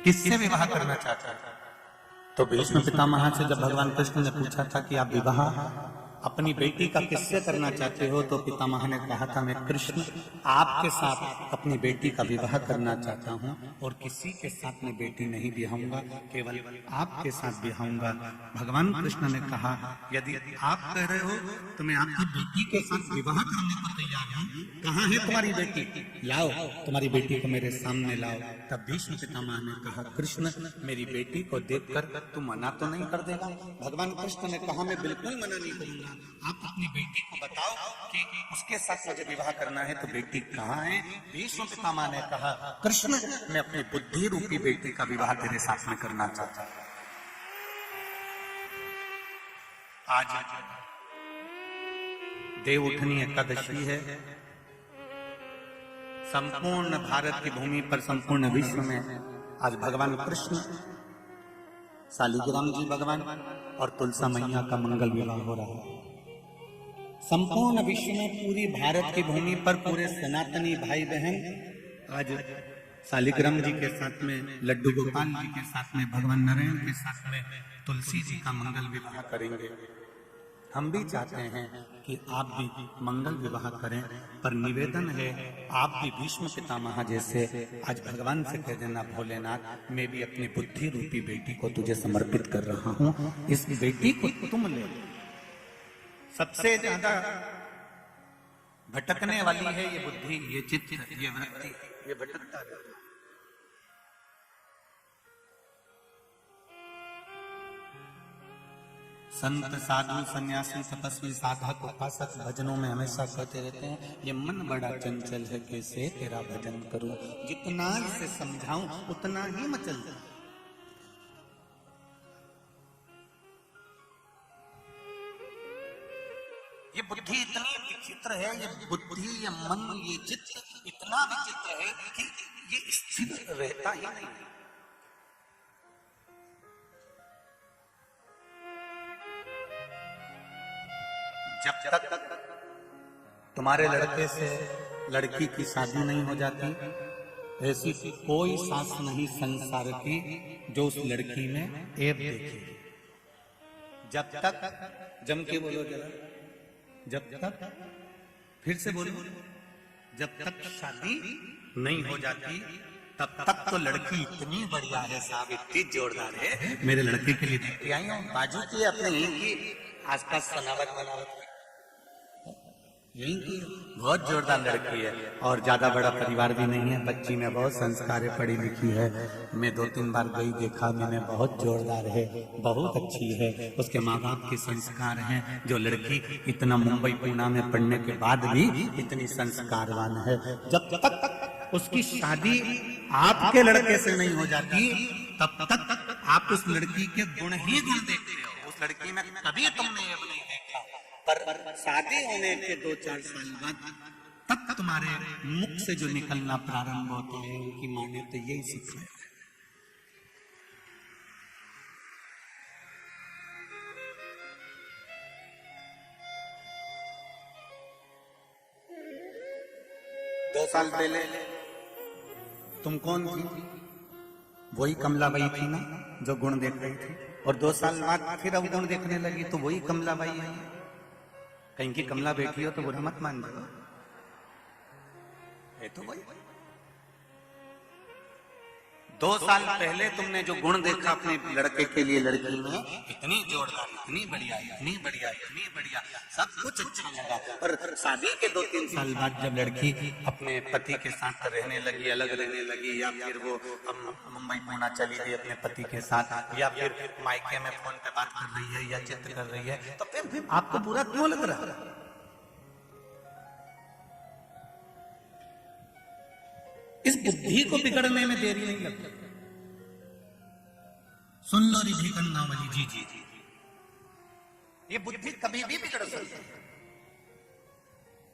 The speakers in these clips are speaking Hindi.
किससे विवाह करना चाहता था? तो भीष्म पितामह से जब भगवान कृष्ण ने पूछा था कि आप विवाह अपनी बेटी का किससे करना चाहते हो, तो पितामह ने कहा था मैं कृष्ण आपके साथ अपनी बेटी का विवाह करना चाहता हूँ और किसी के साथ मैं बेटी नहीं ब्याहूंगा, केवल आपके साथ ब्याहूंगा। भगवान कृष्ण ने कहा यदि आप कह रहे हो तो मैं आपकी बेटी के साथ विवाह करने को तैयार हूँ। कहाँ है तुम्हारी बेटी? लाओ तुम्हारी बेटी को मेरे सामने लाओ। तब भीष्म पितामह ने कहा कृष्ण मेरी बेटी को देखकर तू मना तो नहीं कर देगा? भगवान कृष्ण ने कहा मैं बिल्कुल मना नहीं करूंगा, आप अपनी बेटी को बताओ कि उसके साथ मुझे विवाह करना है, तो बेटी कहाँ है? भीष्म पितामह ने कहा कृष्ण मैं अपनी बुद्धि रूपी बेटी का विवाह तेरे साथ में करना चाहता हूं। आज देव उठनी एकादशी है। संपूर्ण भारत की भूमि पर, संपूर्ण विश्व में आज भगवान कृष्ण, शालिग्राम जी भगवान और तुलसा मैया का मंगल विवाह हो रहा है। संपूर्ण विश्व में, पूरी भारत की भूमि पर पूरे सनातनी भाई बहन आज शालिग्राम जी के साथ में, लड्डू गोपाल जी के साथ में, भगवान नारायण के साथ में तुलसी जी का मंगल विवाह करेंगे। हम भी चाहते हैं कि आप भी मंगल विवाह करें, पर निवेदन है आप भी भीष्म पितामह जैसे आज भगवान से कह देना भोलेनाथ मैं भी अपनी बुद्धि रूपी बेटी को तुझे समर्पित कर रहा हूं, इस बेटी को तुम ले। सबसे ज्यादा भटकने वाली है ये बुद्धि, ये चित्त, ये वृत्ति, ये भटकता है। संत साधु सन्यासी तपस्वी साधक उपासक भजनों में हमेशा कहते रहते हैं ये मन बड़ा चंचल है कैसे तेरा भजन करूं, जितना इसे समझाऊं उतना ही मचलता। ये बुद्धि इतनी विचित्र है, ये बुद्धि, ये मन, ये चित्त इतना विचित्र है कि ये स्थिर रहता ही नहीं। जब तक तुम्हारे लड़के से लड़की की शादी नहीं हो जाती, ऐसी कोई सास नहीं संसार की जो उस लड़की में ऐब देखेगी। जब तक, जम के बोलो जरा, जब तक, फिर से बोलो, जब तक शादी नहीं हो जाती तब तक तो लड़की इतनी बढ़िया है साहब, इतनी जोरदार है। मेरे लड़के के लिए देखते आई हूँ, बाजू की अपने यहीं की आसपास बनावट यहीं की बहुत जोरदार लड़की है और ज्यादा बड़ा परिवार भी नहीं है, बच्ची में बहुत संस्कार है, पढ़ी लिखी है। मैं 2-3 बार गई, देखा मैंने, बहुत जोरदार है, बहुत अच्छी है, उसके माँ बाप के संस्कार हैं। जो लड़की इतना मुंबई पूना में पढ़ने के बाद भी इतनी संस्कारवान है, जब तक उसकी शादी आपके लड़के से नहीं हो जाती तब तक आप उस लड़की के गुण ही गुण देखते हो। उस लड़की में कभी तुमने ये नहीं देखा, पर शादी होने के 2-4 साल बाद तब तुम्हारे मुख से जो निकलना प्रारंभ होता है उनकी मां ने तो यही सिखाया है। दो साल पहले तुम कौन थी? वही कमलाबाई थी ना जो गुण देख रही थी, और 2 साल बाद फिर अब गुण देखने लगी तो वही कमलाबाई है। कहीं की कमला बेटी हो तो बुरा मत मान दो, है तो वही। 2 साल पहले तुमने जो गुण देखा अपने लड़के के लिए लड़की में, इतनी जोरदार, इतनी बढ़िया, इतनी बढ़िया, इतनी बढ़िया, सब कुछ अच्छा लगा। और शादी के 2-3 साल बाद जब लड़की अपने पति के साथ रहने लगी, अलग रहने लगी, या फिर वो मुंबई पूना चली गई अपने पति के साथ, या फिर मायके में फोन पे बात कर रही है या चित्र कर रही है, तो फिर आपको बुरा क्यों लग रहा है? इस बुद्धि को बिगड़ने में देरी नहीं लगती। सुन लो रिधि कन्नावली जी, जी जी, ये बुद्धि कभी भी बिगड़ सकती है।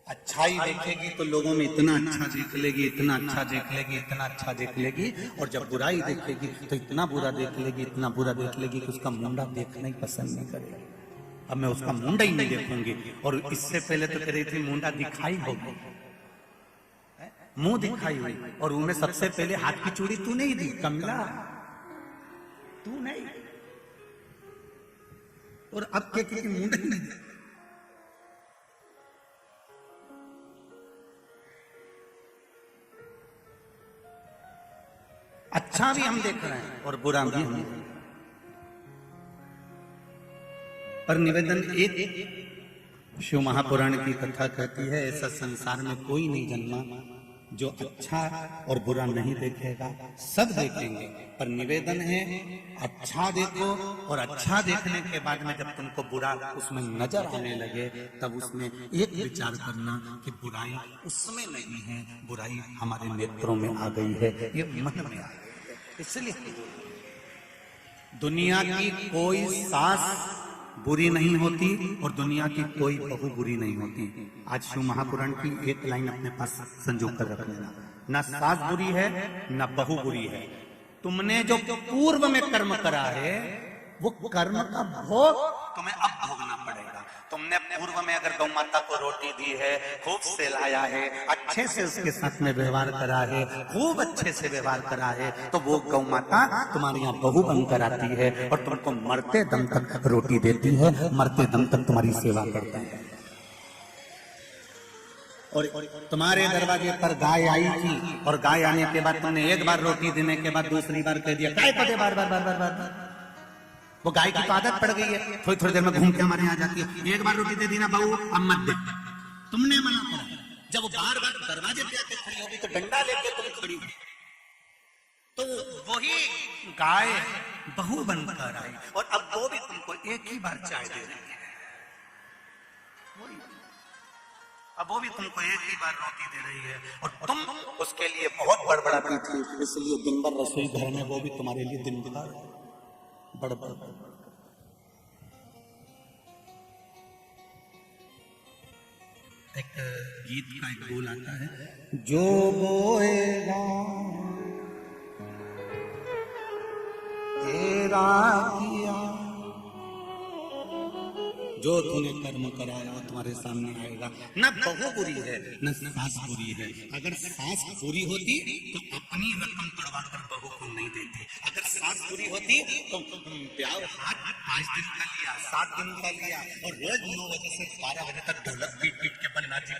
अच्छाई देखेगी तो लोगों में इतना अच्छा देख लेगी, इतना अच्छा देख लेगी, इतना अच्छा देख लेगी, और जब बुराई देखेगी तो इतना बुरा देख लेगी, इतना बुरा देख लेगी कि उसका मुंडा देखना ही पसंद नहीं करेगी। अब मैं उसका मुंडा ही नहीं देखूंगी। और इससे पहले तो कह रही थी मुंडा दिखाई होगी, मुंह दिखाई हुई, और उनमें सबसे पहले हाथ की चूड़ी तू नहीं दी कमला, तू नहीं। और अब के मुंड नहीं। अच्छा भी हम देख रहे हैं और बुरा भी हम देख रहे हैं। पर निवेदन एक, शिव महापुराण की कथा कहती है ऐसा संसार में कोई नहीं जन्मा जो अच्छा और बुरा नहीं देखेगा, सब देखेंगे। पर निवेदन है अच्छा देखो, और अच्छा देखने के बाद में जब तुमको बुरा उसमें नजर आने लगे तब उसमें एक विचार करना कि बुराई उसमें नहीं है, बुराई हमारे नेत्रों में आ गई है, ये मन में आ गई है। इसलिए दुनिया की कोई सास बुरी नहीं होती और दुनिया की कोई बहू बुरी नहीं होती। आज शिव महापुराण की एक लाइन अपने पास संजो कर रख लेना, ना सास बुरी है ना बहू बुरी है। तुमने जो पूर्व में कर्म करा है वो कर्म का भोग तुम्हें अब भोगना पड़ेगा। तुमने पूर्व में अगर गौ माता को रोटी दी है, खूब सहलाया है, अच्छे से उसके साथ में व्यवहार करा है, खूब अच्छे से व्यवहार करा है, तो वो गौ माता तुम्हारे यहाँ बहू बनकर आती है और तुमको मरते दम तक रोटी देती है, मरते दम तक तुम्हारी सेवा करता है। और तुम्हारे दरवाजे पर गाय आई थी और गाय आने के बाद तुमने एक बार रोटी देने के बाद दूसरी बार कह दिया काय पदे बार बार बार बार बार बार। वो गाय की तो आदत पड़ गई है, थोड़ी थोड़ी देर में घूम के हमारे यहाँ जाती है। एक बार रोटी दे दी ना बहू, अब मत दे। तुमने मना करा। जब वो बार बार दरवाजे पे आके खड़ी होगी तो डंडा लेके तुम खड़ी हुई, तो वही गाय बहू बनकर आई और अब वो भी तुमको एक ही बार चाय दे रही है। अब वो भी तुमको एक ही बार रोटी दे रही है और तुम उसके लिए बहुत बड़बड़ाती थी, इसलिए दिन भर रसोई घर में वो भी तुम्हारे लिए दिन भर बड़बड़। एक गीत का एक बोल आता है, जो बोएगा तेरा किया, जो तूने कर्म कराया वो तुम्हारे सामने आएगा। न बहू बुरी है न सास बुरी है। अगर सास बुरी होती तो अपनी रकम तोड़वा कर बहू को नहीं देती। अगर सास बुरी होती तो ब्याह 5 दिन का लिया, 7 दिन का लिया और रोज 9 बजे से 12 बजे तक ढोलक पीट पीट के बन्ना जी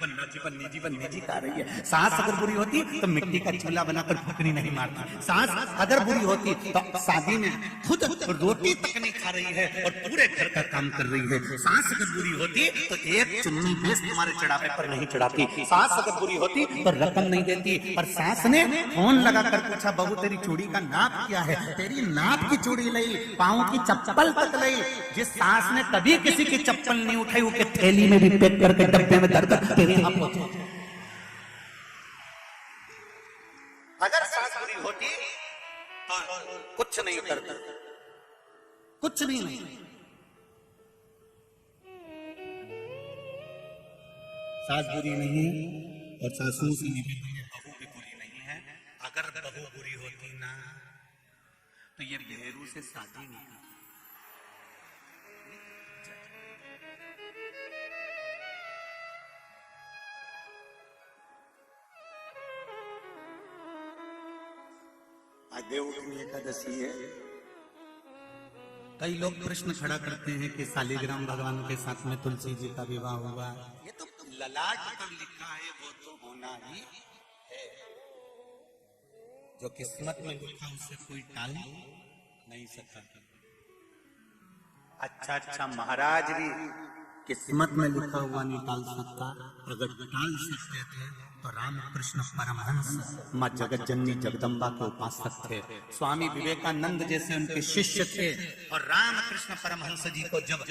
निजी गा रही है। सास अगर बुरी होती तो मिट्टी का चूल्हा बनाकर फुकनी नहीं मारती। सास अगर बुरी होती तो शादी में खुद रोटी तक नहीं खा रही है और पूरे घर का काम कर रही है। सास अगर बुरी होती तो एक चुन्नी बेस तुम्हारे चढ़ावे पर नहीं चढ़ाती। सास अगर बुरी होती तो रकम नहीं देती। पर सास ने फोन लगाकर पूछा, बहू तेरी चूड़ी का नाप क्या है? तेरी नाप की चूड़ी लाई, पाँव की चप्पल तक लाई। जिस सास ने कभी किसी की चप्पल नहीं उठाई वो थैली में भी पैक करके डब्बे में धरकर तेरे यहाँ पहुंचे। अगर सास बुरी होती तो कुछ नहीं करता, कुछ भी नहीं। सास बुरी नहीं है और सासू से निवेदन है, बहू भी बुरी नहीं है। अगर बहू बुरी होती ना तो ये भेरू से शादी नहीं करती। आज देवउठनी एकादशी है। कई लोग प्रश्न खड़ा करते हैं कि शालिग्राम भगवान के साथ में तुलसी जी का विवाह हुआ। ये तो ललाट पर लिखा है, वो तो होना ही है। जो किस्मत में लिखा उसे कोई टाल नहीं सकता। अच्छा महाराज भी किस्मत में लिखा हुआ नहीं टाल सकता। अगर टाल सकते थे तो रामकृष्ण परमहंस माँ जगत जननी जगदम्बा के उपासक थे। स्वामी विवेकानंद जैसे उनके शिष्य थे। और रामकृष्ण परमहंस जी को जब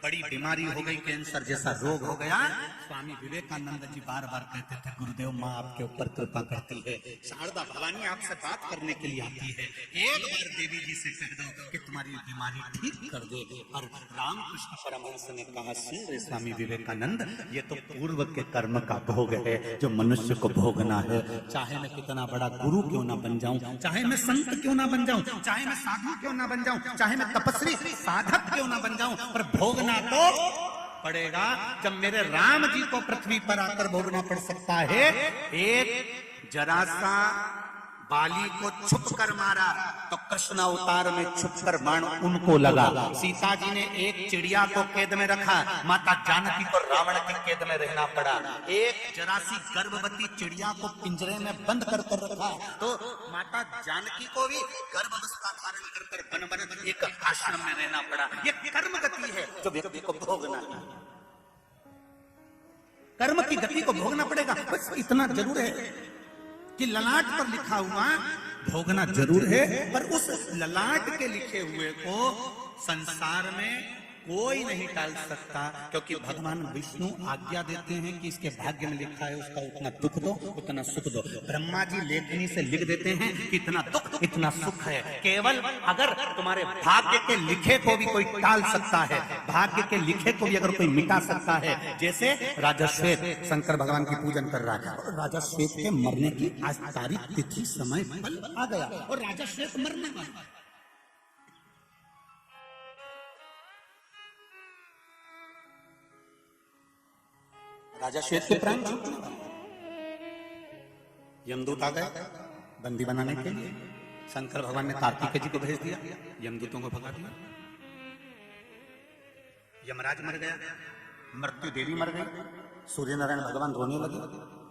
बड़ी बीमारी हो गई, कैंसर जैसा रोग हो गया, स्वामी विवेकानंद जी बार बार कहते थे, गुरुदेव माँ आपके ऊपर कृपा करती है, शारदा भवानी आपसे बात करने के लिए आती है, एक बार देवी जी से कह दो कि तुम्हारी बीमारी ठीक कर दे। और रामकृष्ण परमहंस ने कहा, सुन रे स्वामी विवेकानंद, ये तो पूर्व के कर्म का भोग है जो मनुष्य को भोगना है। चाहे मैं कितना बड़ा गुरु क्यों ना बन जाऊं, चाहे मैं संत क्यों ना बन जाऊं, चाहे मैं साधु क्यों ना बन जाऊं, चाहे मैं तपस्वी साधक क्यों ना बन जाऊं, पर भोगना तो पड़ेगा। जब मेरे राम जी को पृथ्वी पर आकर भोगना पड़ सकता है, एक जरा सा बाली को छुप कर मारा तो कृष्ण अवतार में छुप कर बाण उनको लगा। सीता जी ने एक चिड़िया को कैद में रखा, माता जानकी को रावण की कैद में रहना पड़ा। एक जरा सी गर्भवती चिड़िया को पिंजरे में बंद कर रखा तो माता जानकी को भी गर्भावस्था धारण कर वन वन एक आश्रम में रहना पड़ा। ये कर्म गति है जो व्यक्ति को भोगना है, कर्म की गति को भोगना पड़ेगा। बस इतना जरूर है कि ललाट पर लिखा हुआ भोगना जरूर है, पर उस ललाट के लिखे हुए को संसार में कोई नहीं टाल सकता, क्योंकि भगवान विष्णु आज्ञा देते हैं कि इसके भाग्य में लिखा है उसका उतना दुख दो उतना सुख दो। ब्रह्मा जी लेखनी से लिख देते हैं कि इतना दुख इतना सुख है। केवल अगर तुम्हारे भाग्य के लिखे को भी कोई टाल सकता है, भाग्य के लिखे को भी अगर कोई मिटा सकता है, जैसे राजा श्वेत शंकर भगवान की पूजन कर रहा है और राजा श्वेत के मरने की आज तारीख तिथि समय पल आ गया और राजा श्वेत मरने वाला। राजा श्वेत के प्राण छूटने वाले, यमदूत आ गए बंदी बनाने के लिए। शंकर भगवान ने कार्तिकेय जी को भेज दिया, यमदूतों को भगा दिया। यमराज मर गया, मृत्यु देवी मर गई, सूर्य नारायण भगवान रोने लगे।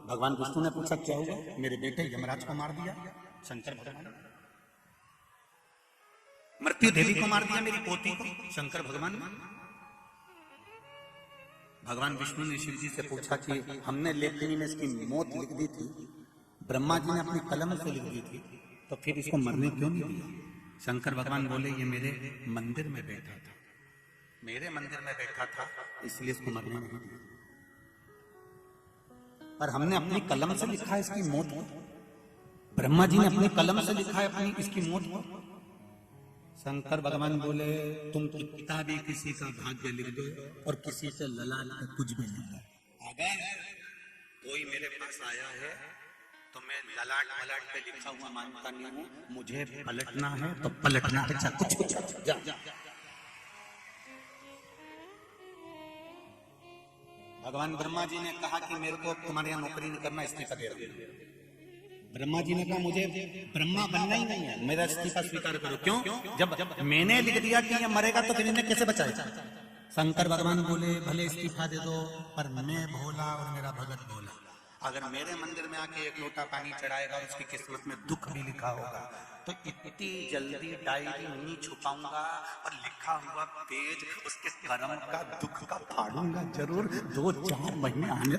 भगवान विष्णु ने पूछा क्या हुआ? मेरे बेटे यमराज को मार दिया शंकर भगवान, मृत्यु देवी को मार दिया मेरी पोती को शंकर भगवान ने। भगवान विष्णु ने शिव जी से पूछा कि हमने लेखनी में इसकी मौत लिख दी थी, ब्रह्मा जी ने अपनी कलम से लिख दी थी, तो फिर इसको मरने क्यों नहीं दिया? शंकर भगवान बोले ये मेरे मंदिर में बैठा था, मेरे मंदिर में बैठा था इसलिए इसको मरने नहीं दिया, पर हमने अपनी कलम से लिखा है इसकी मौत को। ब्रह्मा जी ने अपनी कलम से लिखा है अपनी इसकी मौत को। शंकर भगवान बोले तुम कितना भी किसी का भाग्य लिख दो और किसी से ललाट का कुछ भी लिख दो, अगर कोई मेरे पास आया है तो मैं ललाट मलाट पे लिखा हुआ मानता नहीं हूँ, मुझे पलटना है तो पलटना है, अच्छा कुछ जा। भगवान ब्रह्मा जी ने कहा कि मेरे को तुम्हारे यहाँ नौकरी नहीं करना, इस्तीफा दे रहा हूं। ब्रह्मा जी ने कहा मुझे ब्रह्मा बनना ही नहीं है, मेरा इस्तीफा स्वीकार करो। क्यों? जब मैंने लिख दिया कि ये मरेगा तो फिर इन्हें कैसे बचाएगा? शंकर भगवान बोले भले इस्तीफा दे दो, पर मैं भोला और मेरा भगत भोला, अगर मेरे मंदिर में आके एक लोटा पानी चढ़ाएगा और उसकी किस्मत में दुख भी लिखा होगा तो इतनी जल्दी डायरी नहीं छुपाऊंगा और लिखा हुआ पेज उसके कर्म का दुख का फाड़ूंगा जरूर, 2-4 महीने आने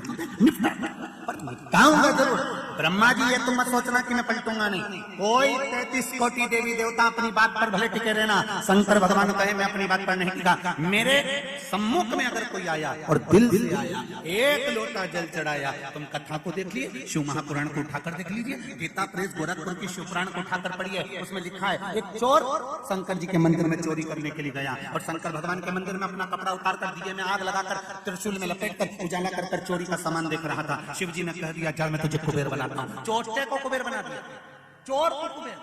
पर निपटाऊंगा जरूर। ब्रह्मा जी ये तुम मत सोचना कि मैं पलटूंगा नहीं, कोई 33 कोटि देवी देवता अपनी बात पर भले टिके रहना, शंकर भगवान कहे मैं अपनी बात पर नहीं टिका। मेरे सम्मुख में अगर कोई आया और दिल से आया, एक लोटा जल चढ़ाया, तुम कथा को देख लीजिए, शिव महापुराण को उठाकर देख लीजिए, गीता प्रेस गोरखपुर की शिव पुराण को उठाकर पढ़िए, उसमें लिखा है एक चोर शंकर जी के मंदिर में चोरी करने के लिए गया और शंकर भगवान के मंदिर में अपना कपड़ा उतार कर दिए में आग लगाकर त्रिशूल में लपेट कर उजाला कर चोरी का सामान देख रहा था। शिव जी ने कह दिया चल मैं तुझे कुबेर बनाता हूँ, चोटे को कुबेर बना दिया, चोर को कुबेर।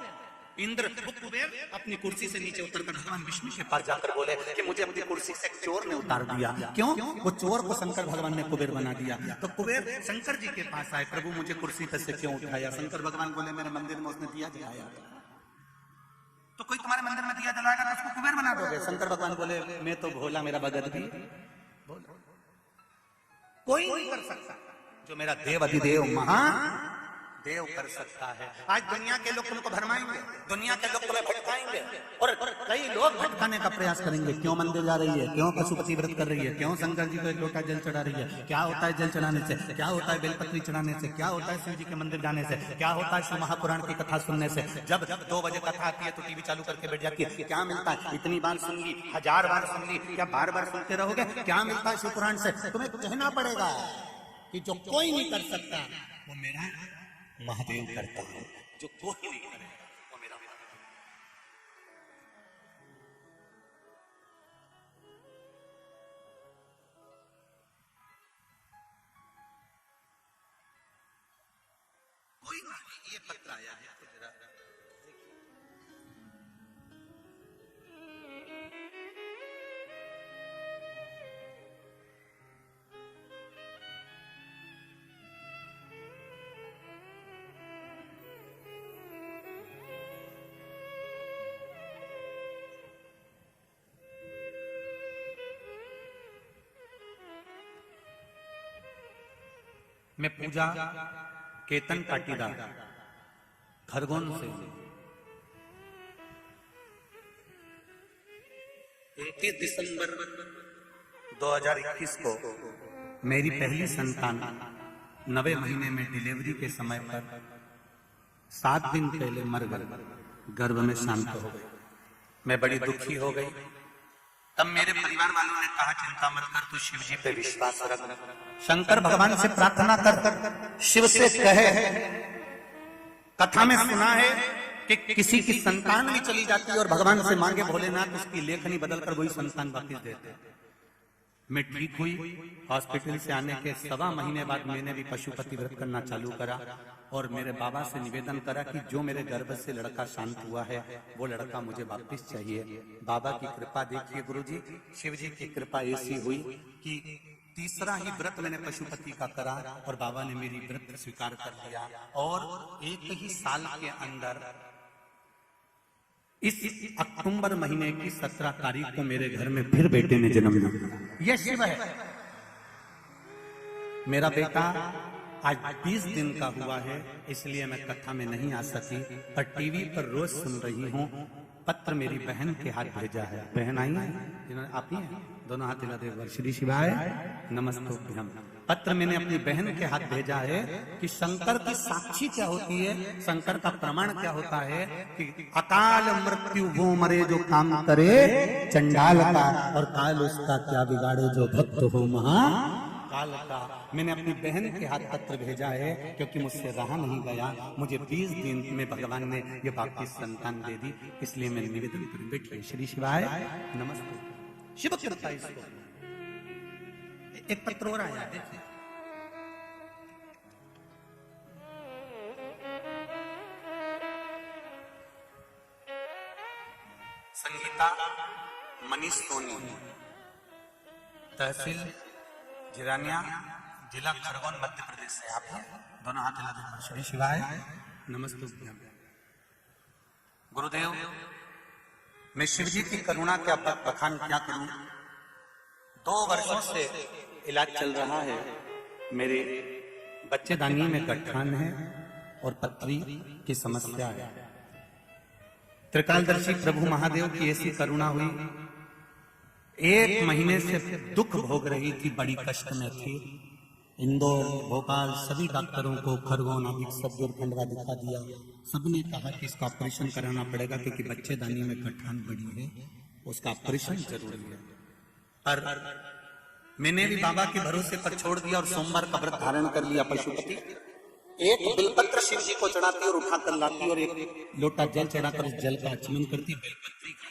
इंद्र कुबेर अपनी कुर्सी से नीचे उतरकर भगवान विष्णु के पास जाकर बोले कि मुझे अपनी कुर्सी से चोर ने उतार दिया। क्यों? वो चोर को शंकर भगवान ने कुबेर बना दिया। तो कुबेर शंकर जी के पास आए, प्रभु मुझे कुर्सी पर से क्यों उठाया? शंकर भगवान बोले मेरे मंदिर में उसने दिया जलाया, तो कोई तुम्हारे मंदिर में दिया जलाएगा तो उसको कुबेर बना दोगे? शंकर भगवान बोले मैं तो भोला, मेरा भगत भी भोला, कोई नहीं कर सकता जो मेरा देव अधिदेव महादेव कर सकता है। आज दुनिया के लोग तुमको भरमाएंगे, दुनिया के लोग तुम्हें भटकाएंगे और कई लोग भटकाने का प्रयास करेंगे। क्यों मंदिर जा रही है? क्यों पशुपति व्रत कर रही है? क्यों शंकर जी को एक लोटा जल चढ़ा रही है? क्या होता है जल चढ़ाने से? क्या होता है बेलपत्री चढ़ाने से? क्या होता है शिव जी के मंदिर जाने से? क्या होता है शिव महापुराण की कथा सुनने से? जब 2 बजे कथा आती है तो टीवी चालू करके बैठ जाती है, क्या मिलता है? इतनी बार सुन ली, 1000 बार सुन ली, क्या बार-बार सुनते रहोगे? क्या मिलता है शिव पुराण से? तुम्हें कहना पड़ेगा कि जो कोई नहीं कर सकता वो मेरा महादेव करता है, जो कोई नहीं करे वो मेरा महादेव। कोई नहीं, ये पत्र आया है तो जरा मैं पूजा केतन पाटीदार खरगोन से 29 दिसंबर 2021 को मेरी पहली संतान 9वें महीने में डिलीवरी के समय पर 7 दिन पहले मर गई, गर्भ में शांत हो गई। मैं बड़ी दुखी हो गई। तब मेरे परिवार वालों ने कहा चिंता मत कर, तू शिव जी पे विश्वास रख, शंकर भगवान से प्रार्थना कर, शिव से कहे। कथा में सुना है कि किसी की संतान भी चली जाती है और भगवान से मांगे भोलेनाथ उसकी लेखनी बदलकर वही संतान वापिस देते। मैं ठीक हुई। हॉस्पिटल से आने के 1.25 महीने बाद मैंने भी पशुपति व्रत करना चालू करा और मेरे बाबा से निवेदन करा कि जो मेरे गर्भ से लड़का शांत हुआ है वो लड़का मुझे वापस चाहिए। बाबा की कृपा देखिए गुरुजी, शिव जी की कृपा ऐसी हुई कि तीसरा ही व्रत मैंने पशुपति का करा और बाबा ने मेरी व्रत स्वीकार कर लिया और एक ही साल के अंदर इस अक्टूबर महीने की 17 तारीख को मेरे घर में फिर बेटे ने जन्म लिया। यह शिव है। मेरा बेटा आज 20 दिन का हुआ है, इसलिए मैं कथा में नहीं आ सकी, पर टीवी पर रोज सुन रही हूँ। पत्र मेरी बहन के हाथ भेजा है। बहन आई है, जिन्होंने आप ही हैं, दोनों हाथ हिला दे। श्री शिवाय नमस्तुभ्यम। पत्र मैंने अपनी बहन के हाथ भेजा है कि शंकर की साक्षी क्या होती है, शंकर का प्रमाण क्या होता है कि अकाल मृत्यु वो मरे जो काम करे चंडाल का, और काल उसका क्या बिगाड़े जो भक्त हो महा काल का। मैंने अपनी बहन के हाथ पत्र भेजा है क्योंकि मुझसे रहा नहीं गया। मुझे 20 दिन में भगवान ने ये वापिस संतान दे दी, इसलिए मैं निवेदन करूं। बैठिए। श्री शिवाय नमस्ते। शिव कृपा। इसको एक पत्र और आया, देखिए। संगीता मनीष सोनी, तहसील जिरानिया, जिला खरगोन, मध्य प्रदेश से आप हैं। दोनों हाथ हिला दें। श्री शिवाय नमस्ते। गुरुदेव, मैं शिव जी की करुणा का बखान क्या करूं। 2 वर्षों से इलाज चल रहा है। मेरे बच्चेदानी में गठान है और पथरी की समस्या है। त्रिकालदर्शी प्रभु महादेव की ऐसी करुणा हुई, 1 महीने से दुख भोग रही थी, बड़ी कष्ट में थी। इंदौर, भोपाल सभी डॉक्टरों को, खरगोन आदि सब दूर खंडवा दिखा दिया। सबने कहा कि इसका ऑपरेशन कराना पड़ेगा क्योंकि बच्चेदानी में गठान बड़ी है, उसका ऑपरेशन जरूरी है। पर मैंने भी बाबा के भरोसे पर छोड़ दिया और सोमवार का व्रत धारण कर लिया। पशुपति एक बिलपत्र शिव जी को चढ़ाती और उठाकर लाती और एक लोटा जल चढ़ाकर उस जल का आचमन करती, बेलपत्री खाती,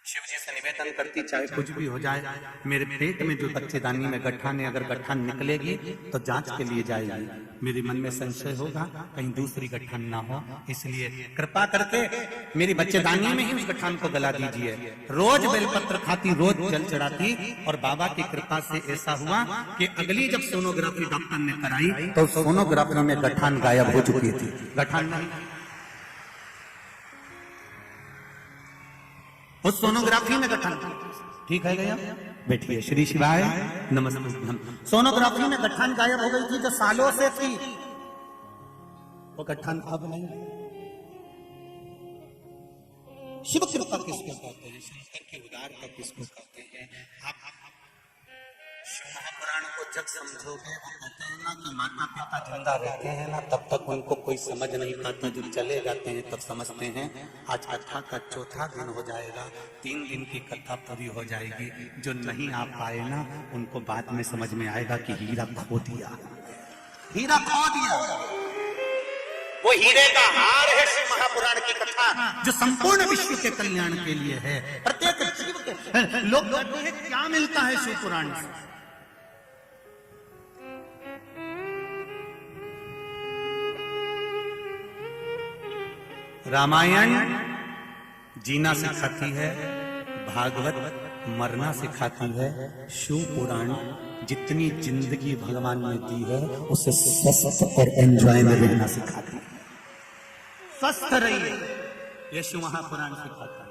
शिव जी से निवेदन करती चाहे कुछ भी हो जाए, मेरे पेट में जो बच्चेदानी में गठान है, अगर गठान निकलेगी तो जांच के लिए जाएगी। मेरे मन में संशय होगा कहीं दूसरी गठान ना हो, इसलिए कृपा करके मेरी बच्चेदानी में ही उस गठान को गला दीजिए। रोज बेलपत्र खाती, रोज जल चढ़ाती और बाबा की कृपा से ऐसा हुआ कि अगली जब सोनोग्राफी डॉक्टर ने कराई तो सोनोग्राफी में गठान गायब हो चुकी थी। गठान नहीं, उस सोनोग्राफी में गठान ठीक है गया। बैठिए। श्री शिवाय नमस्ते। सोनोग्राफी में गठान गायब हो गई थी जो सालों से थी, वो गठान अब नहीं। शिव कृपा किसको कहते हैं, शंकर की उदारता किसको कहते हैं। आप महापुराण को जब समझोगे, वो कहते हैं ना कि माता पिता जिंदा रहते हैं ना तब तक उनको कोई समझ नहीं पाता, जब चले जाते हैं तब समझते हैं। आज कथा का 4था दिन हो जाएगा, 3 दिन की कथा पूरी हो जाएगी। जो नहीं आ पाए ना उनको बाद में समझ में आएगा कि हीरा खो दिया, हीरा खो दिया। वो हीरे का हार है शिव महापुराण की कथा, जो संपूर्ण विश्व के कल्याण के लिए है। प्रत्येक जीव के लोग कहते हैं क्या मिलता है शिव पुराण से। रामायण जीना सिखाती है, भागवत मरना सिखाती है, शिव पुराण जितनी जिंदगी भगवान ने दी है उसे स्वस्थ और एंजॉय में रहना सिखाती है। स्वस्थ रहिए, ये शिव महापुराण सिखाता है।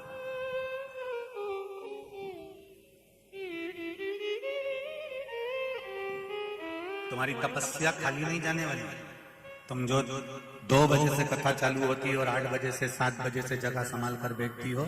तुम्हारी तपस्या खाली नहीं जाने वाली। तुम जो 2 बजे से कथा चालू होती है और 8 बजे से 7 बजे से जगह संभाल कर बैठती हो,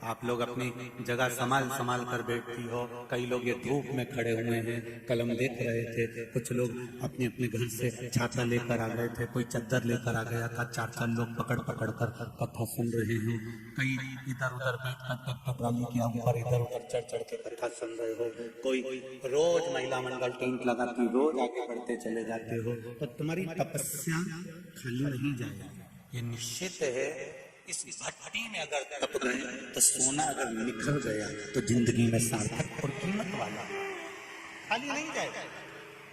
आप लोग अपनी जगह संभाल कर बैठती हो। कई लोग ये धूप में खड़े हुए हैं, कलम देख रहे थे। कुछ लोग अपने अपने घर से छाता लेकर आ गए थे, कोई चद्दर लेकर आ गया था। 4 लोग पकड़ कर कथा सुन रहे हैं। कई इधर उधर बैठ कर ट्राली के ऊपर इधर उधर चढ़ के कथा सुन रहे हो। कोई रोज महिला मंडल टेंट लगाती, रोज आगे बढ़ते चले जाते हो। तो तुम्हारी तपस्या खाली नहीं जाएगी, ये निश्चित है। इस भट्टी में अगर तप गए तो सोना अगर निखर गया तो जिंदगी में सार्थक और कीमत वाला, खाली नहीं जाएगा।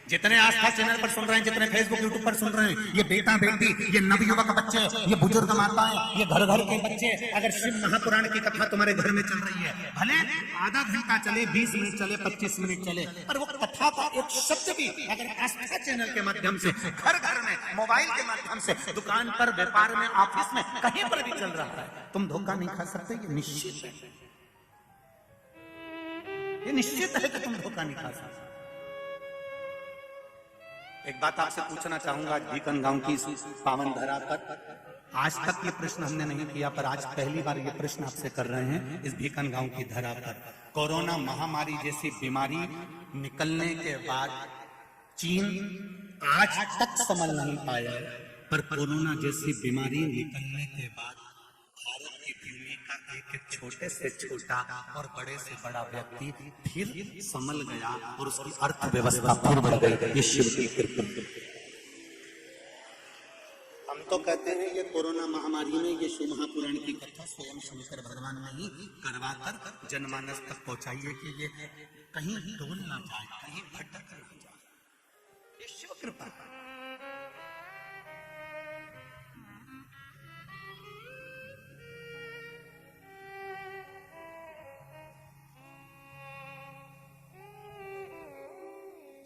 जितने आस्था चैनल पर सुन रहे हैं, जितने फेसबुक यूट्यूब पर सुन रहे हैं, ये बेटा बेटी, ये नवयुवक बच्चे, ये बुजुर्ग माताएं, ये घर घर के बच्चे, अगर शिव महापुराण की कथा तुम्हारे घर में चल रही है, भले आधा घंटा चले, 20 मिनट चले, 25 मिनट चले, पर वो कथा का एक शब्द भी अगर आस्था चैनल के माध्यम से घर घर में, मोबाइल के माध्यम से, दुकान पर, व्यापार में, ऑफिस में, कहीं पर भी चल रहा है, तुम धोखा नहीं खा सकते। ये निश्चित है, ये निश्चित है कि तुम धोखा नहीं खा सकते। एक बात आपसे पूछना चाहूंगा, आज भीकन गांव की पावन धरा पर आज तक ये प्रश्न हमने नहीं किया, पर आज पहली बार ये प्रश्न आपसे कर रहे हैं। इस भीकन गांव की धरा पर कोरोना महामारी जैसी बीमारी निकलने के बाद चीन आज तक संभल नहीं पाया, पर कोरोना जैसी बीमारी निकलने के बाद भारत की भूमि का एक छोटे से छोटा और बड़े से बड़ा व्यक्ति फिर संभल गया और उसकी अर्थव्यवस्था फिर बढ़ गई। ये शिव की कृपा। हम तो कहते हैं ये कोरोना महामारी में ये शिव महापुराण की कथा स्वयं शंकर भगवान ने ही करवाकर जनमानस तक पहुंचाई है कि ये कहीं डोल ना जाए, कहीं भटक ना जाए। ये शिव कृपा।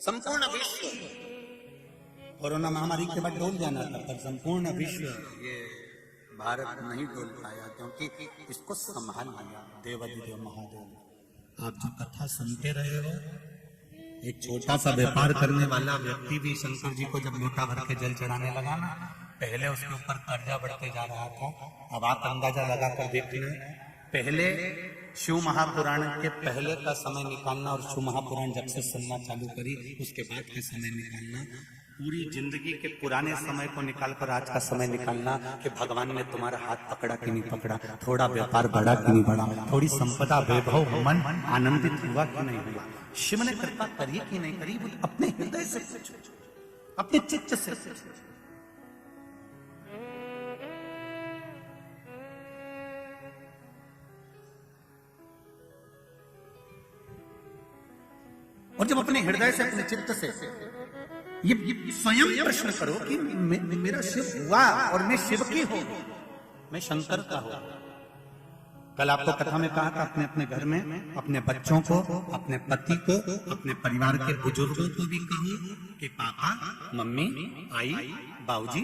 संपूर्ण विश्व कोरोना महामारी के बाद डोल जाना था, पर संपूर्ण विश्व ये भारत नहीं डोल पाया, क्योंकि इसको संभाल लिया देवाधिदेव महादेव। आप जो कथा सुनते रहे हो, एक छोटा सा व्यापार करने वाला व्यक्ति भी शंकर जी को जब लोटा भर के जल चढ़ाने लगा ना, पहले उसके ऊपर कर्जा बढ़ते जा रहा था। अब आप अंदाजा लगा कर देख लें, पहले शिव महापुराण के पहले का समय निकालना और शिव महापुराण जब से सुनना चालू करी उसके बाद का समय निकालना, पूरी जिंदगी के पुराने समय को निकालकर आज का समय निकालना कि भगवान ने तुम्हारा हाथ पकड़ा कि नहीं पकड़ा, थोड़ा व्यापार बढ़ा कि नहीं बढ़ा, थोड़ी संपदा वैभव मन आनंदित हुआ कि नहीं हुआ, शिव ने कृपा करी कि नहीं करी, अपने हृदय से पूछो, अपने चित्त से पूछो। और जब अपने हृदय से, अपने चित्त से ये स्वयं प्रश्न करो कि मेरा शिव हुआ और मैं शिव की हूं, मैं शंकर का हूं। कल आपको कथा में कहा था, अपने अपने घर में अपने बच्चों को, अपने पति को, अपने परिवार के बुजुर्गों को भी कहो कि पापा, मम्मी, आई, बाबूजी,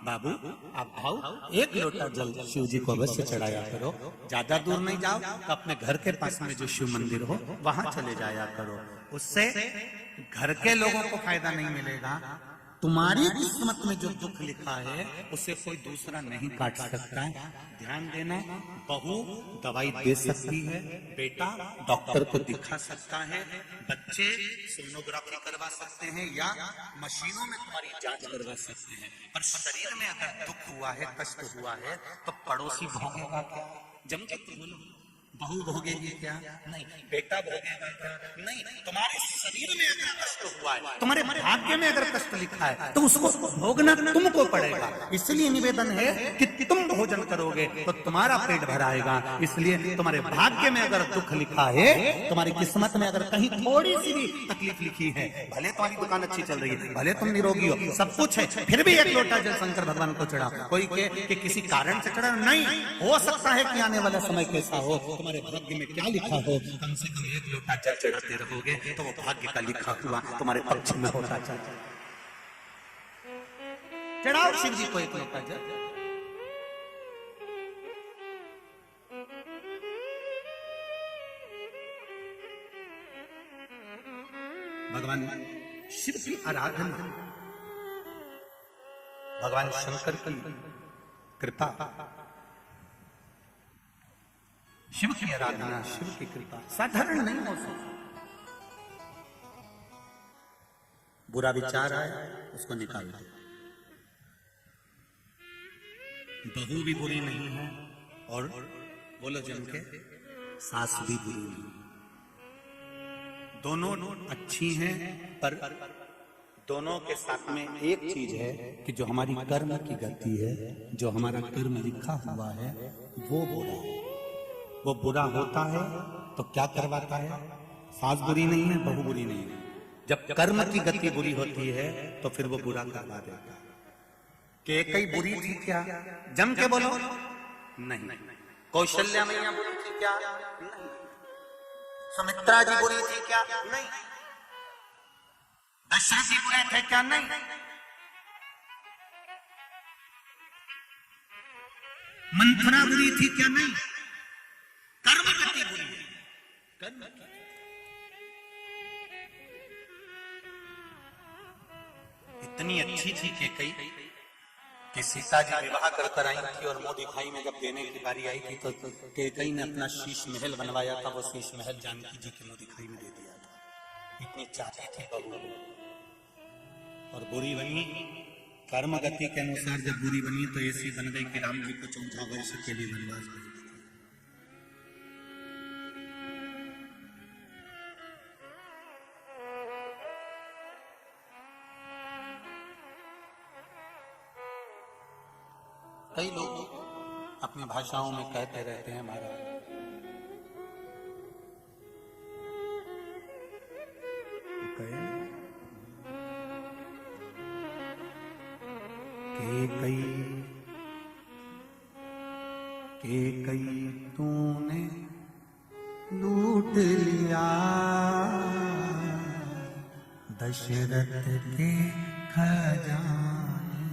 बाबू, आप भाव एक लोटा जल शिव जी को अवश्य चढ़ाया करो। ज्यादा दूर नहीं जाओ तो अपने घर के पास में जो शिव मंदिर हो वहां चले जाया करो। उससे घर के लोगों को फायदा नहीं मिलेगा, तुम्हारी किस्मत में जो दुख लिखा है उसे कोई दूसरा नहीं काट सकता। ध्यान देना, बहू दवाई दे सकती है, बेटा डॉक्टर को दिखा सकता है, बच्चे सोनोग्राफी करवा सकते हैं या मशीनों में तुम्हारी जांच करवा सकते हैं, पर शरीर में अगर दुख हुआ है, कष्ट हुआ है तो पड़ोसी भोगेगा क्या? जम के बोलो, बहू भोगेगी क्या? नहीं। बेटा भोगेगा क्या? नहीं। तुम्हारे शरीर में अगर कष्ट हुआ है, तुम्हारे भाग्य में अगर कष्ट लिखा है तो उसको भोगना तुमको पड़ेगा। इसलिए निवेदन है कि तुम भोजन करोगे तो तुम्हारा पेट भराएगा। इसलिए तुम्हारे भाग्य में अगर दुख लिखा है, तुम्हारी किस्मत में अगर कहीं थोड़ी सी भी तकलीफ लिखी है, भले तुम्हारी दुकान अच्छी चल रही है, भले तुम निरोगी हो, सब कुछ है, फिर भी एक लोटा जल शंकर भगवान को चढ़ा। कोई के किसी कारण से चढ़ा नहीं, हो सकता है कि आने वाला समय कैसा हो, तुम्हारे भाग्य में क्या लिखा हो, कम से कम एक लोटा जल चढ़ाते रहोगे तो वो भाग्य का लिखा हुआ तुम्हारे पक्ष में होता चला। चढ़ाओ शिव जी को एक लोटा जल। भगवान शिव की आराधना, भगवान शंकर की कृपा, शिव की आराधना, शिव की कृपा साधारण नहीं हो सकती। बुरा विचार आए उसको निकाल दो। बहू भी बुरी नहीं है और बोलो जम के सास भी बुरी नहीं, दोनों अच्छी हैं, पर दोनों के साथ में एक चीज है कि जो हमारी कर्म की गति है, जो हमारा कर्म लिखा हुआ है वो बुरा है। वो बुरा होता है तो क्या करवाता है? सास बुरी नहीं है, बहू बुरी नहीं है। जब कर्म की गति बुरी होती है तो फिर वो बुरा करवा देता है। कैकेयी बुरी थी क्या? जम के बोलो नहीं। कौशल्या मैया बुरी थी क्या? नहीं। सुमित्रा जी बुरी थी क्या? नहीं। दशरथ जी बुरे थे क्या? नहीं। मंथरा बुरी थी क्या? नहीं। कर्म गति बुरी है। कर्म इतनी अच्छी थी कैकेयी कि सीता जी विवाह कर आई थी और मुंह दिखाई में जब देने की बारी आई थी तो कैकेयी ने अपना शीश महल बनवाया था। वो शीश महल जानकी जी के मुंह दिखाई में दे दिया था। इतनी चाहती थी बहू और बुरी बनी। कर्म गति के अनुसार जब बुरी बनी तो ऐसी बन गई कि राम जी को 14 वर्ष के लिए वनवास भेज दिया। कई लोग अपनी भाषाओं में कहते रहते हैं महाराज कैकेयी तूने लूट लिया दशरथ के खजाने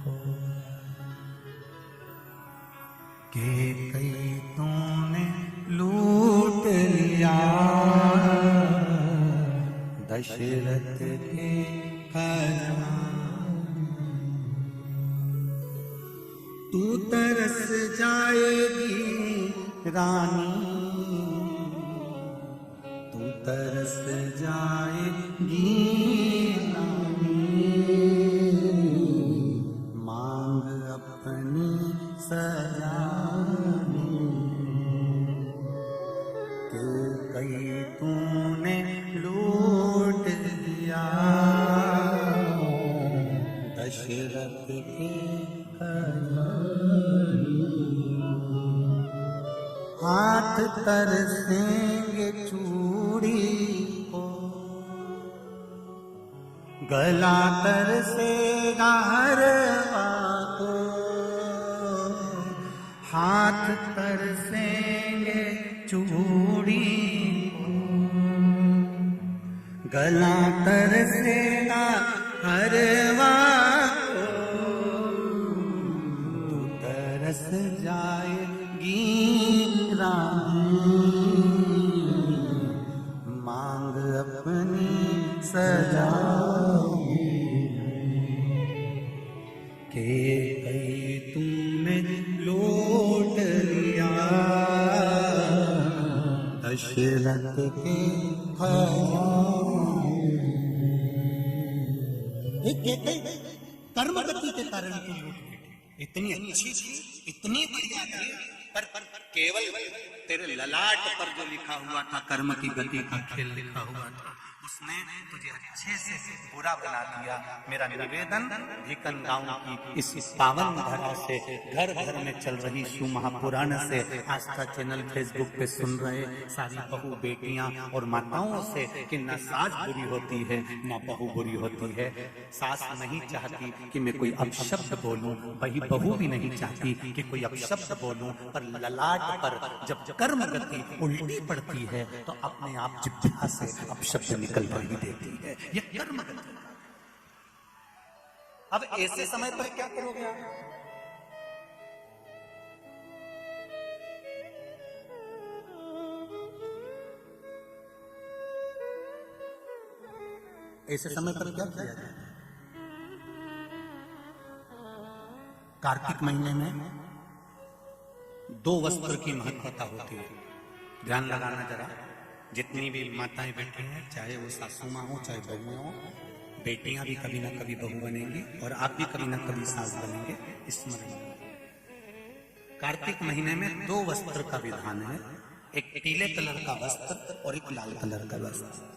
को। कैकेयी तूने लूट लिया दशरथ के खजाने। तू तरस जाएगी रानी, तू तरस जाएगी रानी, मांग अपनी सजानी। कैकेयी तूने लूट लिया दशरथ के हाथ तरसेंगे चूड़ी को, गला तरसेगा हरवा को। हाथ तरसेंगे चूड़ी को, गला तरसेगा हरवा को। तू तरस जाएगी रानी, मांग अपनी सजानी। कैकेयी तूने लूट लिया दशरथ के खजाने। कर्म गति के कारण तू लूट गई। इतनी अच्छी थी, इतनी बढ़िया थी, पर केवल तेरे ललाट पर जो लिखा हुआ था कर्म की गति का खेल लिखा हुआ था, उसने तुझे अच्छे से बुरा बना दिया। मेरा निवेदन भिकन गांव की इस पावन धरा से, घर घर में चल रही शिव महापुराण से, आस्था चैनल फेसबुक पे सुन रहे सारी बहू बेटियां और माताओं से कि न सास बुरी होती है न बहू बुरी होती है। सास नहीं चाहती कि मैं कोई अपशब्द बोलूं, वही बहू भी नहीं चाहती कि कोई अपशब्द बोलूं, पर ललाट पर जब कर्म गति उल्टी पड़ती है तो अपने आप जिह्वा से अपशब्द निकल ही देती है। ये कर्म गति। अब ऐसे समय पर क्या करोगे आप? ऐसे समय पर क्या किया जाए? कार्तिक महीने में 2 वस्त्र की महत्वता होती है। ध्यान लगाना जरा, जितनी भी माताएं बैठी हैं, चाहे वो सासू माँ हो चाहे बहू हो, बेटियां भी कभी ना कभी बहू बनेंगी और आप भी कभी ना कभी सास बनेंगे। स्मरण, कार्तिक महीने में 2 वस्त्र का विधान है, एक पीले कलर का वस्त्र और एक लाल कलर का वस्त्र।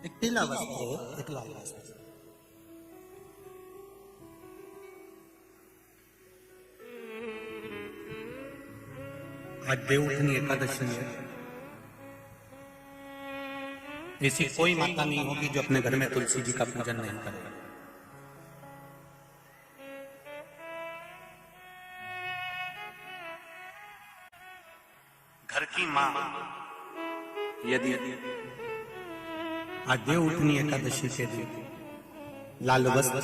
एक पीला वस्त्र, एक लाल वस्त्र। आज देवउठनी एकादशी है। ऐसी कोई माता नहीं होगी जो अपने घर में तुलसी जी का पूजन नहीं करे। घर की मां यदि आज देवउठनी एकादशी के दिन लाल वस्त्र,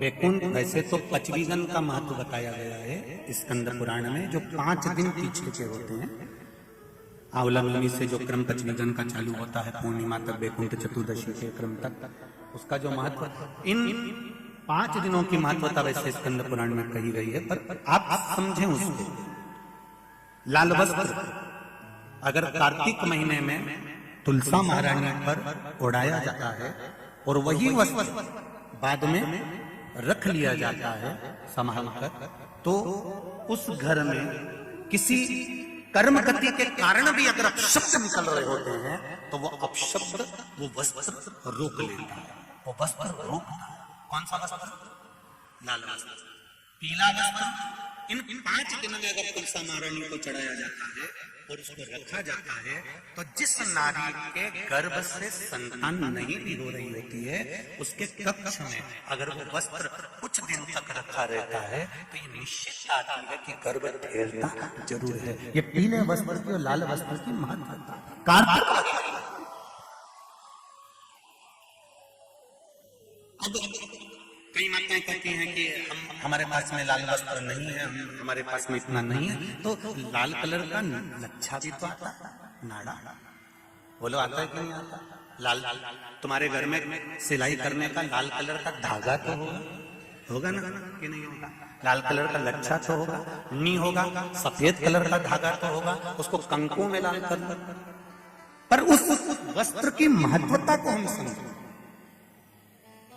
वैकुंठ, वैसे तो पचवीगन का महत्व बताया गया है स्कंद पुराण में, जो 5 दिन तीज के होते हैं। आंवला नवमी से जो क्रम पचवीगन का चालू होता है, पूर्णिमा तक, वैकुंठ चतुर्दशी के क्रम तक, उसका जो महत्व, इन 5 दिनों की महत्वता वैसे स्कंद पुराण में कही गई है, पर आप समझें उसको। लाल वस्त्र अगर कार्तिक महीने में तुलसा महारानी पर उड़ाया जाता है और वही वस्त्र बाद में रख लिया जाता है संभाल कर, तो उस घर में किसी कर्म गति के कारण भी अगर अपशब्द निकल रहे होते हैं तो वो अपशब्द वो वस्त्र रोक लेता है। वो वस्त्र रोकता है। कौन सा वस्त्र? लाल वस्त्र, पीला वस्त्र। इन 5 दिनों में अगर तुलसा महारानी को चढ़ाया जाता है और उसको रखा जाता है, तो जिस नारी के गर्भ से संतान नहीं भी हो रही होती है, उसके कक्ष में अगर वो वस्त्र कुछ दिन तक रखा रहता है, तो ये निश्चित आती है कि गर्भ ठहरता जरूर है। ये पीले वस्त्र की और लाल वस्त्र की महत्वता। कार्तिक कई माताएं कहती हैं कि हमारे पास में लाल वस्त्र नहीं है, हमारे पास में इतना नहीं है, तो लाल कलर का लच्छा भी तो आता, नाड़ा, बोलो आता है कि नहीं आता? लाल, तुम्हारे घर में सिलाई करने का लाल कलर का धागा तो होगा ना कि नहीं होगा? लाल कलर का लच्छा तो होगा, नहीं होगा सफेद कलर का धागा तो होगा, उसको कंकु में लाल कर, पर उस वस्त्र की महत्वता को हम समझें।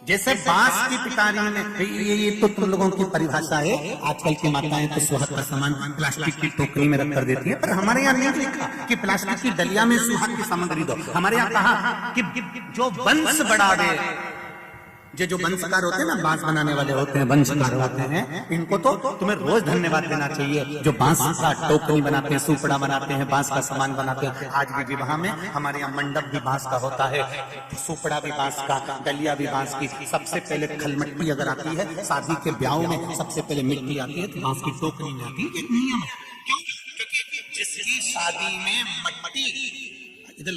जैसे बांस की पिटारी में, ये तो तुम लोगों की परिभाषा है। आजकल की माताएं तो सुहाग का सामान प्लास्टिक की टोकरी में रख कर देती है, पर हमारे यहाँ नहीं लिखा कि प्लास्टिक की डलिया में सुहाग की सामग्री दो। हमारे यहाँ कहा कि जो वंश बढ़ावे, जो वंशकार होते हैं ना, बांस बनाने वाले होते हैं, वंशकार होते हैं, इनको तो तुम्हें रोज धन्यवाद देना चाहिए। जो बांस का टोकरी बनाते हैं, सुपड़ा बनाते हैं, बांस का सामान बनाते हैं। आज भी विवाह में हमारे यहाँ मंडप भी बांस का होता है, सुपड़ा भी बांस का, डलिया भी बांस की। सबसे पहले खलमट्टी अगर आती है, शादी के ब्याह में सबसे पहले मिट्टी आती है, तो बांस की टोकरी में आती है। एक नियम है, क्योंकि जिसकी शादी में मट्टी, इधर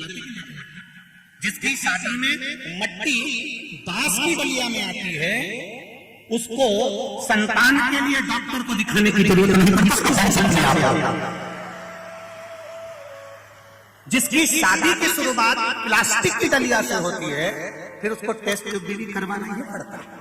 जिसकी शादी में मट्टी बांस की डलिया में आती है, उसको संतान के लिए डॉक्टर को दिखाने की जरूरत नहीं। जिसकी शादी की शुरुआत प्लास्टिक की डलिया से होती है, फिर उसको टेस्ट भी करवाना ही पड़ता है।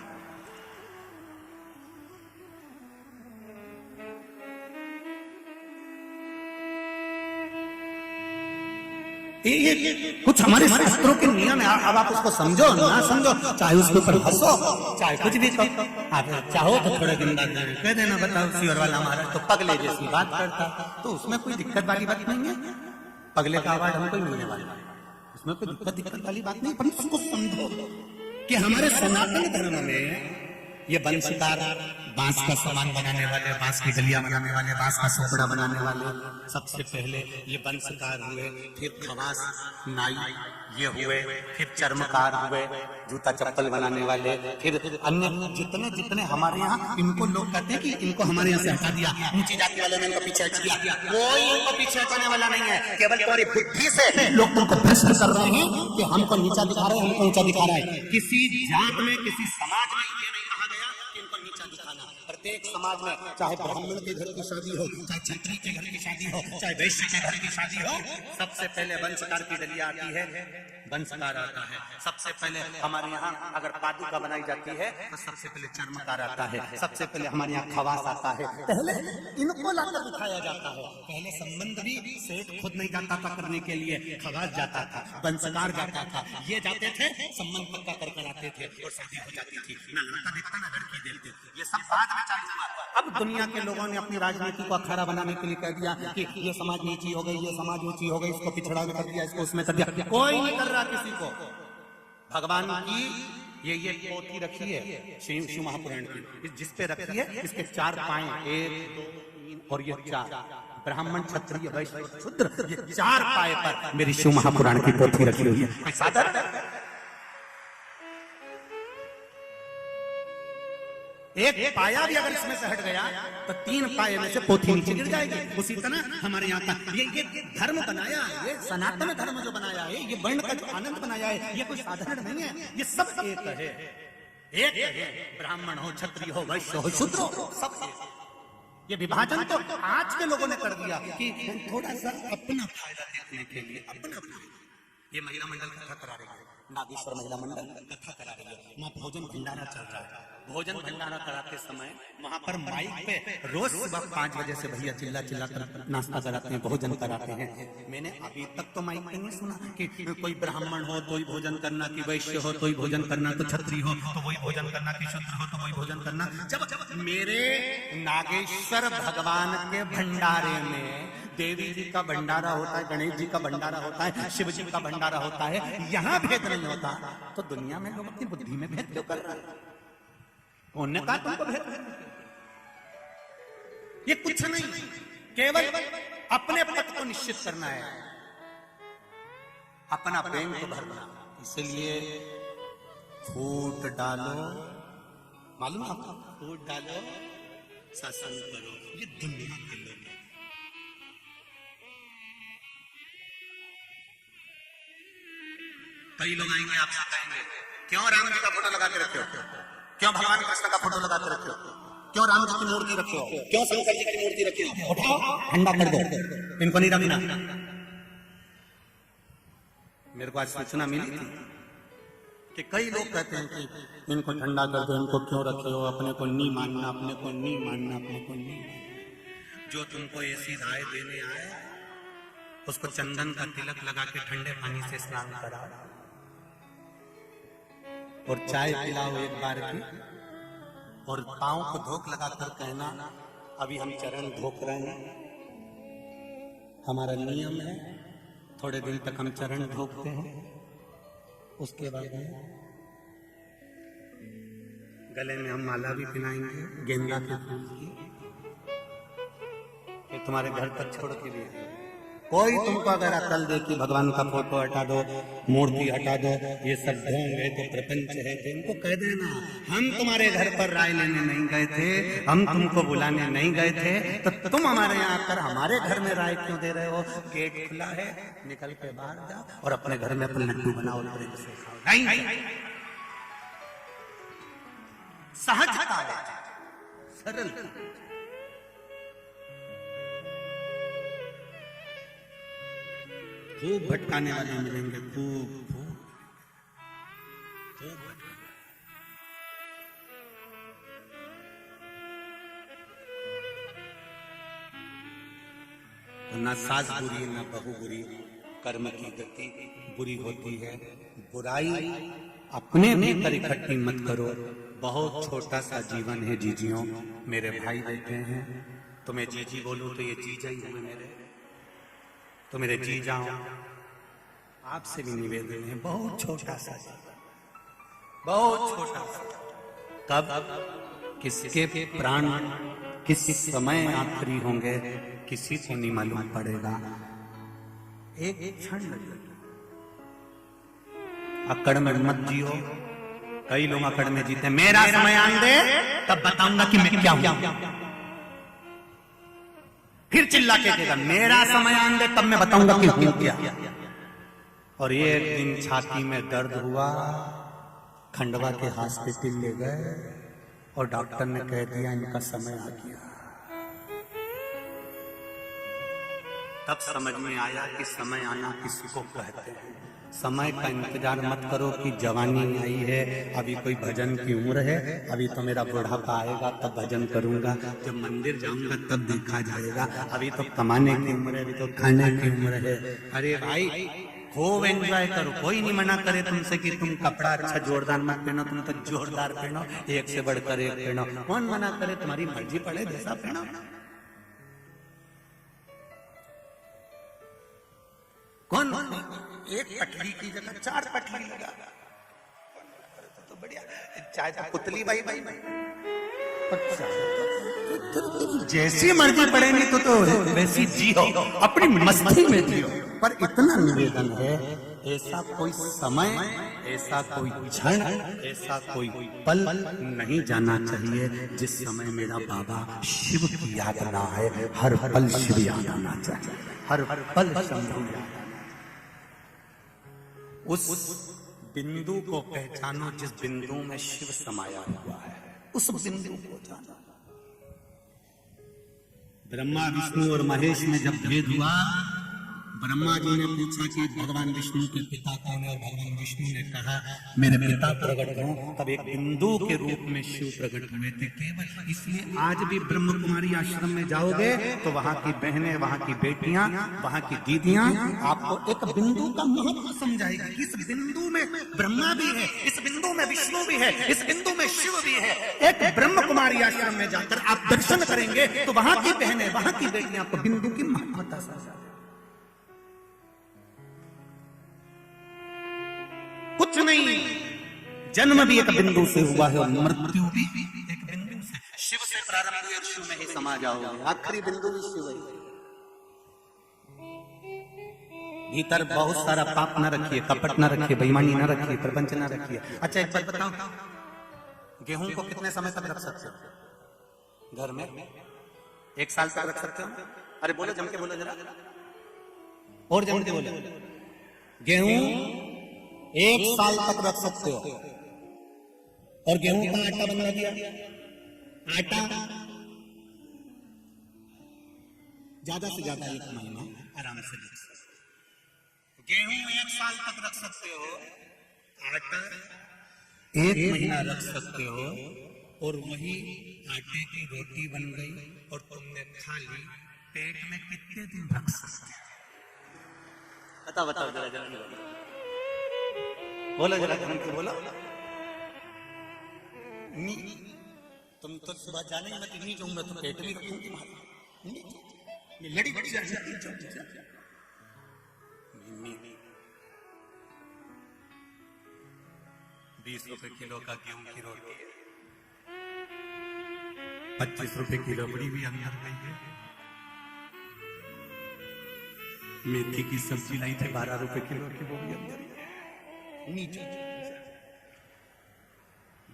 ये कुछ हमारे शास्त्रों के नियम है। अब आप उसको समझो ना समझो, चाहे उसके ऊपर हंसो, चाहे कुछ भी करो, आप चाहो तो थोड़े दिन बाद कह देना, बताओ सियोर वाला महाराज तो पगले जैसी बात करता, तो उसमें कोई दिक्कत वाली बात नहीं है। पगले का अवार्ड हमको मिलने वाला है, उसमें कोई दिक्कत वाली बात नहीं। पर उसको समझो कि हमारे सनातन धर्म में ये वंशकार, बांस का सामान बनाने वाले, बांस की डलिया बनाने वाले, बांस का सोपड़ा बनाने वाले, सबसे पहले ये वंशकार हुए, फिर खवास नाई ये हुए, फिर चर्मकार हुए, जूता चप्पल बनाने वाले, फिर अन्य जितने जितने हमारे यहाँ, इनको लोग कहते हैं कि इनको हमारे यहाँ से हटा दिया, नीची जाति वालों ने इनको पीछे हटा दिया। कोई इनको पीछे हटाने वाला नहीं है, केवल तुम्हारी बुद्धि से लोग तुमको प्रश्न कर रहे हैं कि हमको नीचा दिखा रहे हैं, हमको ऊंचा दिखा रहा है। किसी जात में, किसी समाज में ये नहीं कहा गया कि इनको नीचा दिखाना, प्रत्येक समाज में, चाहे ब्राह्मण के घर की शादी हो, चाहे क्षत्रिय के घर की शादी हो, चाहे वैश्य के घर की शादी हो, सबसे पहले वंशकार की डलिया आती है, वंशकार आता है। सबसे पहले हमारे यहाँ अगर पादुका बनाई जाती है तो सबसे पहले चर्मकार आता है, सबसे पहले हमारे यहाँ खवास आता है। पहले इनको लाकर दिखाया जाता है। पहले संबंध भी सेठ खुद नहीं जाता था करने के लिए, खवास जाता था, वंशकार जाता था, ये जाते थे, संबंध पक्का कर आते थे और शादी हो जाती थी। ना लड़का देखता ना लड़की देखते। ये सब बाद में चालू हुआ। अब दुनिया के लोगों ने अपनी राजनीति को अखाड़ा बनाने के लिए कह दिया कि ये समाज नीची हो गई, ये समाज ऊंची हो गई, इसको पिछड़ा में कर दिया, इसको उसमें कर दिया। कोई नहीं कर रहा किसी को। भगवान की ये पोथी रखी है शिव महापुराण की, जिसपे रखी है, इसके 4 पाए, 1 2 3 और ये 4, ब्राह्मण क्षत्रिय वैश्य शूद्र, ये 4 पाए पर मेरी शिव महापुराण की पोथी रखी हुई है। साधारण एक पाया भी अगर इसमें से हट गया तो 3 पाए में से पोथी नीचे गिर जाएगी। उसी तरह हमारे यहाँ का ये धर्म बनाया, ये सनातन धर्म जो बनाया है, ये वर्ण का जो आनंद बनाया है, ये कोई साधारण नहीं है, ये सब एक है। एक है, ब्राह्मण हो, क्षत्रिय हो, वैश्य हो, शूद्र हो, सब एक। ये विभाजन तो आज के लोगों ने कर दिया कि थोड़ा सा अपना फायदा देखने के लिए अपना। ये महिला मंडल कथा करा रही है, नागेश्वर महिला मंडल कथा करा रही है, वहाँ भोजन भंडारा चल रहा है। भोजन भंडारा कराते समय वहां पर माइक पे रोज सुबह 5 बजे से भैया चिल्ला चिल्ला कर नाश्ता कराते हैं, भोजन कराते हैं। मैंने अभी तक तो माइक पे नहीं सुना कि कोई ब्राह्मण हो तो ही भोजन करना, कि वैश्य हो तो ही भोजन करना, तो क्षत्रिय हो तो वही भोजन करना, कि शूद्र हो तो वही भोजन करना। जब मेरे नागेश्वर भगवान के भंडारे में देवी जी का भंडारा होता है, गणेश जी का भंडारा होता है, शिव जी का भंडारा होता है, यहाँ भेद नहीं होता, तो दुनिया में लोग अपनी बुद्धि में भेद क्यों कर रहे हैं? उन्होंने कहा तुमको भेद, ये कुछ नहीं, केवल अपने पद को निश्चित करना है, अपना प्रेम को भरना। इसलिए फूट डालो, मालूम आपको, फूट डालो, सत्संग करो, ये दुनिया के लोग। कई लोग आएंगे आपसे कहेंगे क्यों राम जी का फोटो लगा के रखे हो, क्यों भगवान कृष्ण का फोटो लगा के रखे हो, क्यों राम जी की मूर्ति रखे हो, क्यों शंकर जी की मूर्ति रखे हो, उठाओ ठंडा कर दो, इनको नहीं रखना। मेरे को आज सूचना मिली थी कि कई लोग कहते हैं कि इनको ठंडा कर दो, इनको क्यों रखे हो, अपने को नहीं मानना, अपने को नहीं मानना, अपने को नहीं मानना। जो तुमको ऐसी राय देने आए उसको चंदन का तिलक लगा के ठंडे पानी से स्नान करा और चाय पिलाओ एक बार की, और पांव को धोक लगाकर कहना अभी हम चरण धोक रहे हैं, हमारा नियम है, थोड़े दिन तक हम चरण धोकते हैं, उसके बाद गले में हम माला भी पहनाएंगे गेंदा के फूल की, ये तुम्हारे घर तक छोड़ के लिए। कोई तुमको अगर अकल दे कि भगवान का फोटो हटा दो, मूर्ति हटा दो, ये सब ढोंग है, तो प्रपंच है, तो इनको कह देना हम तुम्हारे घर पर राय लेने नहीं गए थे, हम तुमको बुलाने नहीं गए थे, तो तुम हमारे यहाँ आकर हमारे घर में राय क्यों दे रहे हो? गेट खुला है, निकल के बाहर जाओ और अपने घर में अपने लड्डू बनाओ, नहीं, सहजता है, सरल। खूब भटकाने वाले मिलेंगे, खूब ना सास बुरी ना बहू बुरी, कर्म की गति बुरी होती है। बुराई अपने भीतर इकट्ठी मत करो। बहुत छोटा सा जीवन है जीजियों, मेरे भाई बैठे हैं, तो मैं जीजी बोलूं तो ये जीजा ही है मेरे, तो मेरे जी जाओ, आपसे भी निवेदन है, बहुत छोटा सा, बहुत छोटा सा। कब किसके प्राण किस समय आखिरी होंगे किसी को नहीं मालूम पड़ेगा। एक क्षण लगेगा। अकड़ में मत जियो। कई लोग अकड़ में जीते, मेरा समय आन दे तब बताऊंगा कि मैं क्या हूं। फिर चिल्ला के कहेगा मेरा समय आन दे तब मैं बताऊंगा कि हूं क्या। और एक दिन छाती में दर्द हुआ, खंडवा के हॉस्पिटल ले गए, और डॉक्टर ने कह दिया इनका समय आ गया। तब समझ में आया कि समय आना किसको कहते हैं। समय का इंतजार मत करो कि जवानी आई है, अभी कोई भजन की उम्र है, अभी तो मेरा बुढ़ापा आएगा तब भजन करूंगा, जब मंदिर जाऊंगा तब देखा जाएगा, अभी तो कमाने की उम्र है, अभी तो खाने की उम्र है। अरे भाई खूब एंजॉय करो, कोई नहीं मना करे तुमसे कि तुम कपड़ा अच्छा जोरदार मत पहनो, तुम तो जोरदार पहनो, एक से बढ़कर एक पहनो, कौन मना करे, तुम्हारी मर्जी पड़े जैसा पहनो। कौन एक पटली की जगह 4 पटली लगा तो बढ़िया, चाहे तो पुतली भाई भाई जैसी मर्जी पड़े नहीं तो वैसी जियो, अपनी मस्ती में जियो। पर इतना निवेदन है, ऐसा कोई समय, ऐसा कोई क्षण, ऐसा कोई पल नहीं जाना चाहिए जिस समय मेरा बाबा शिव की याद ना आए। हर पल शिव याद आना चाहिए, हर पल शंभु याद। उस बिंदु को पहचानो जिस बिंदु में शिव समाया हुआ है, उस बिंदु को जानो। ब्रह्मा विष्णु और महेश में जब भेद हुआ, ब्रह्मा जी ने पूछा कि भगवान विष्णु के पिता कौन है, और भगवान विष्णु ने कहा मेरे पिता प्रकट हो। तब एक बिंदु के रूप में शिव प्रकट हुए थे केवल। इसलिए आज भी ब्रह्म कुमारी आश्रम में जाओगे तो वहां की बहनें, वहां की बेटियां, वहां की दीदियां आपको एक बिंदु का महत्व समझाएगी। इस बिंदु में ब्रह्मा भी है, इस बिंदु में विष्णु भी है, इस बिंदु में शिव भी है। एक ब्रह्म कुमारी आश्रम में जाकर आप दर्शन करेंगे तो वहां की बहनें, वहां की बेटियां आपको बिंदु की महत्वता समझाएंगी। कुछ नहीं, जन्म भी एक बिंदु से हुआ है और मृत्यु भी एक बिंदु से। शिव से प्रारंभ हुए और शिव में ही समा जाओगे, आखिरी बिंदु भी शिव है। भीतर बहुत सारा पाप न रखिए, कपट न रखिए, बेईमानी न रखिए, प्रपंच न रखिए। अच्छा एक बात बताओ, गेहूं को कितने समय तक रख सकते हो घर में? 1 साल तक रख सकते हो? अरे बोलो, जम के बोलो जरा, और जम के बोलो। गेहूं 1 साल तक रख सकते हो, और गेहूं का आटा बना दिया, आटा ज्यादा से ज्यादा 1 महीना आराम से रख सकते हो। गेहूं 1 साल तक रख सकते हो, आटा 1 महीना रख सकते हो, और वही आटे की रोटी बन गई और तुमने खा ली। पेट में कितने दिन रख सकते हो? बताओ जरा जरा बोलो जरा, बोलो। तुम तो सुबह जाने ही मत, नहीं जाऊंगा तो पेट भी रखूंगी तुम्हारी, लड़ी बड़ी जाएगी। 20 रुपए किलो का गेहूं की रोटी है, 25 रुपए की रबड़ी भी अंदर गई है। मेथी की सब्जी लाई थी 12 रुपए किलो की, वो भी अंदर नीचे।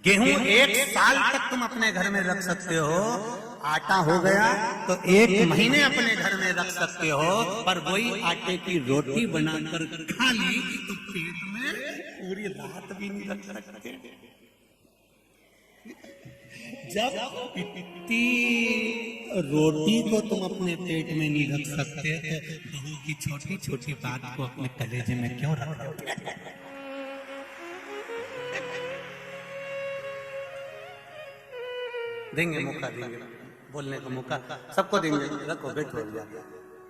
गेहूं 1 साल तक तुम अपने घर में रख सकते हो, आटा हो गया तो 1 महीने अपने घर में रख सकते हो, पर वही आटे की रोटी बनाकर खा ली तो पेट में पूरी रात भी नहीं रख सकते। जब इतनी रोटी को तुम अपने पेट में नहीं रख सकते तो बहू की छोटी छोटी बात को अपने कलेजे में क्यों रख रहे हो? देंगे मौका, देंगे बोलने का मौका, सबको देंगे। रखो, बैठो यार,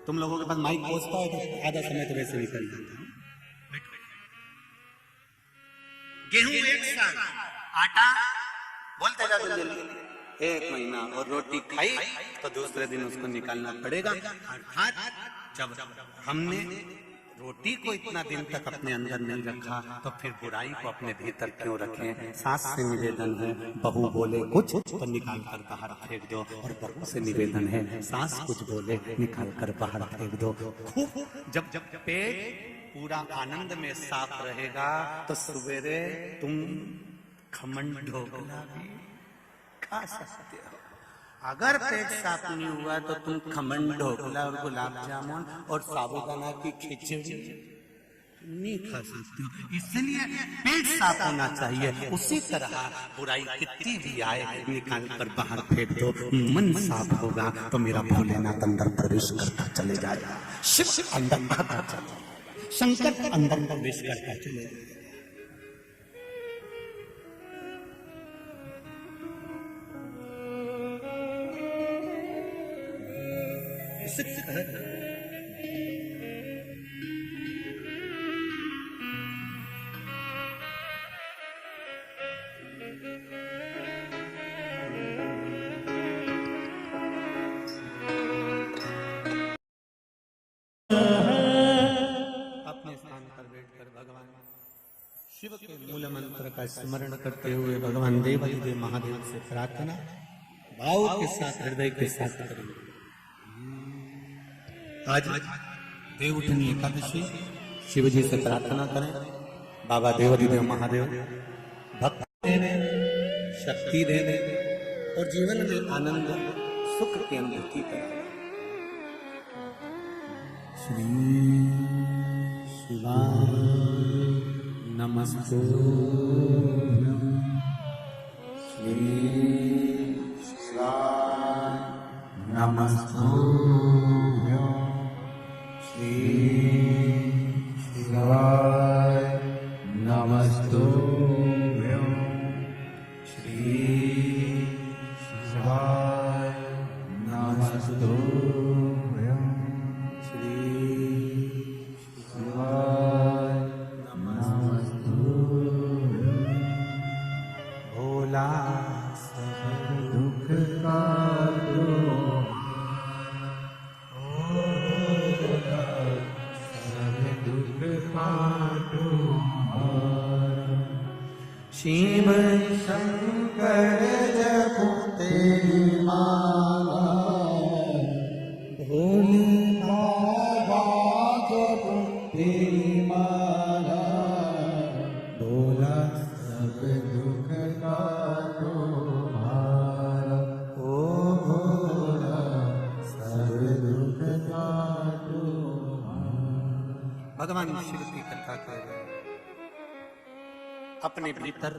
तुम लोगों के पास माइक पहुंचता है तो आधा समय तो वैसे निकल जाता है। गेहूं 1 साल, आटा बोलते जा जल्दी 1 महीना, और रोटी खाई तो दूसरे दिन उसको निकालना पड़ेगा। अर्थात जब हमने रोटी को इतना दिन तक अपने अंदर नहीं रखा तो फिर बुराई को अपने भीतर क्यों रखें? सास से निवेदन है, बहू बोले कुछ तो निकाल कर बाहर फेंक दो, और बहू से निवेदन है, सास कुछ बोले निकाल कर बाहर फेंक दो। खूब जब पेट पूरा आनंद में साफ रहेगा तो सवेरे तुम खमन ढोकला भी खा सकते हो। अगर पेट साफ नहीं हुआ तो तुम खमन ढोकला और गुलाब जामुन और साबूदाना की खिचड़ी नहीं खा सकते हो, इसलिए पेट साफ होना चाहिए। उसी तरह बुराई कितनी भी आए निकाल कर बाहर फेंक दो, मन साफ होगा तो मेरा भोलेनाथ अंदर प्रवेश करता चले जाएगा, शिव अंदर आता चले, शंकर अंदर प्रवेश करता चले जाएगा। अपने स्थान पर बैठकर भगवान शिव के मूल मंत्र का स्मरण करते हुए भगवान देवाधिदेव महादेव से प्रार्थना भाव के साथ, हृदय के साथ करेंगे। आज देवउठनी एकादशी, शिव जी से प्रार्थना करें, बाबा देवाधिदेव महादेव भक्त देने, शक्ति देने और जीवन में आनंद सुख की अनुभूति करें। श्री शिवाय नमस्तुभ्यं, श्री शिवाय नमस्तुभ्यं, श्री शिवाय नमस्तुभ्यं, श्री शिवाय नमस्तुभ्यं, श्री शिवाय नमस्तुभ्यं। भोला सब दुख काटो, सब दुख काटो, शिव शंकर जपो तेरी माला, भोले बाबा जपो तेरी माला, भोला सब दुख काटो भारा, ओ भोला सब दुख काटो भारा। भगवान शिव की कथा कर रहे हैं, अपने भीतर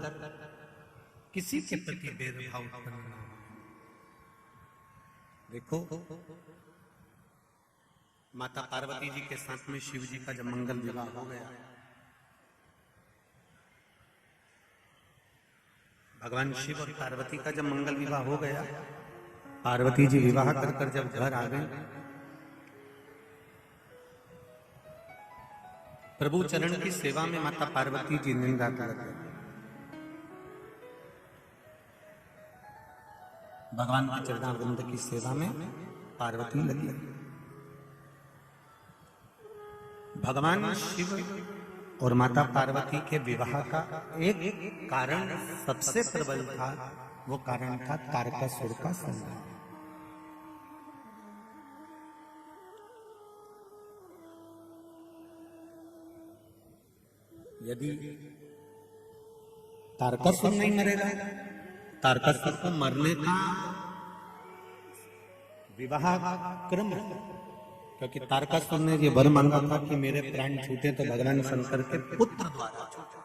किसी के प्रति भेदभाव उत्पन्न न हो। देखो, माता पार्वती जी के साथ में शिव जी का जब मंगल विवाह हो गया, भगवान शिव और पार्वती का जब मंगल विवाह हो गया, पार्वती जी विवाह कर कर जब घर आ गए, प्रभु चरण की सेवा में माता पार्वती जी दिन रात लग गए। भगवान के चरणारविंद की सेवा में पार्वती लगी। भगवान शिव और माता पार्वती के विवाह का एक कारण सबसे प्रबल था, वो कारण था तारकासुर का संहार। यदि तारकासुर नहीं मरेगा, तारकासुर को मरने का विवाह क्रम है, क्योंकि तारकासुर ने ये वर मांगा था कि मेरे प्राण छूटे तो भगवान शंकर के पुत्र द्वारा छूटे।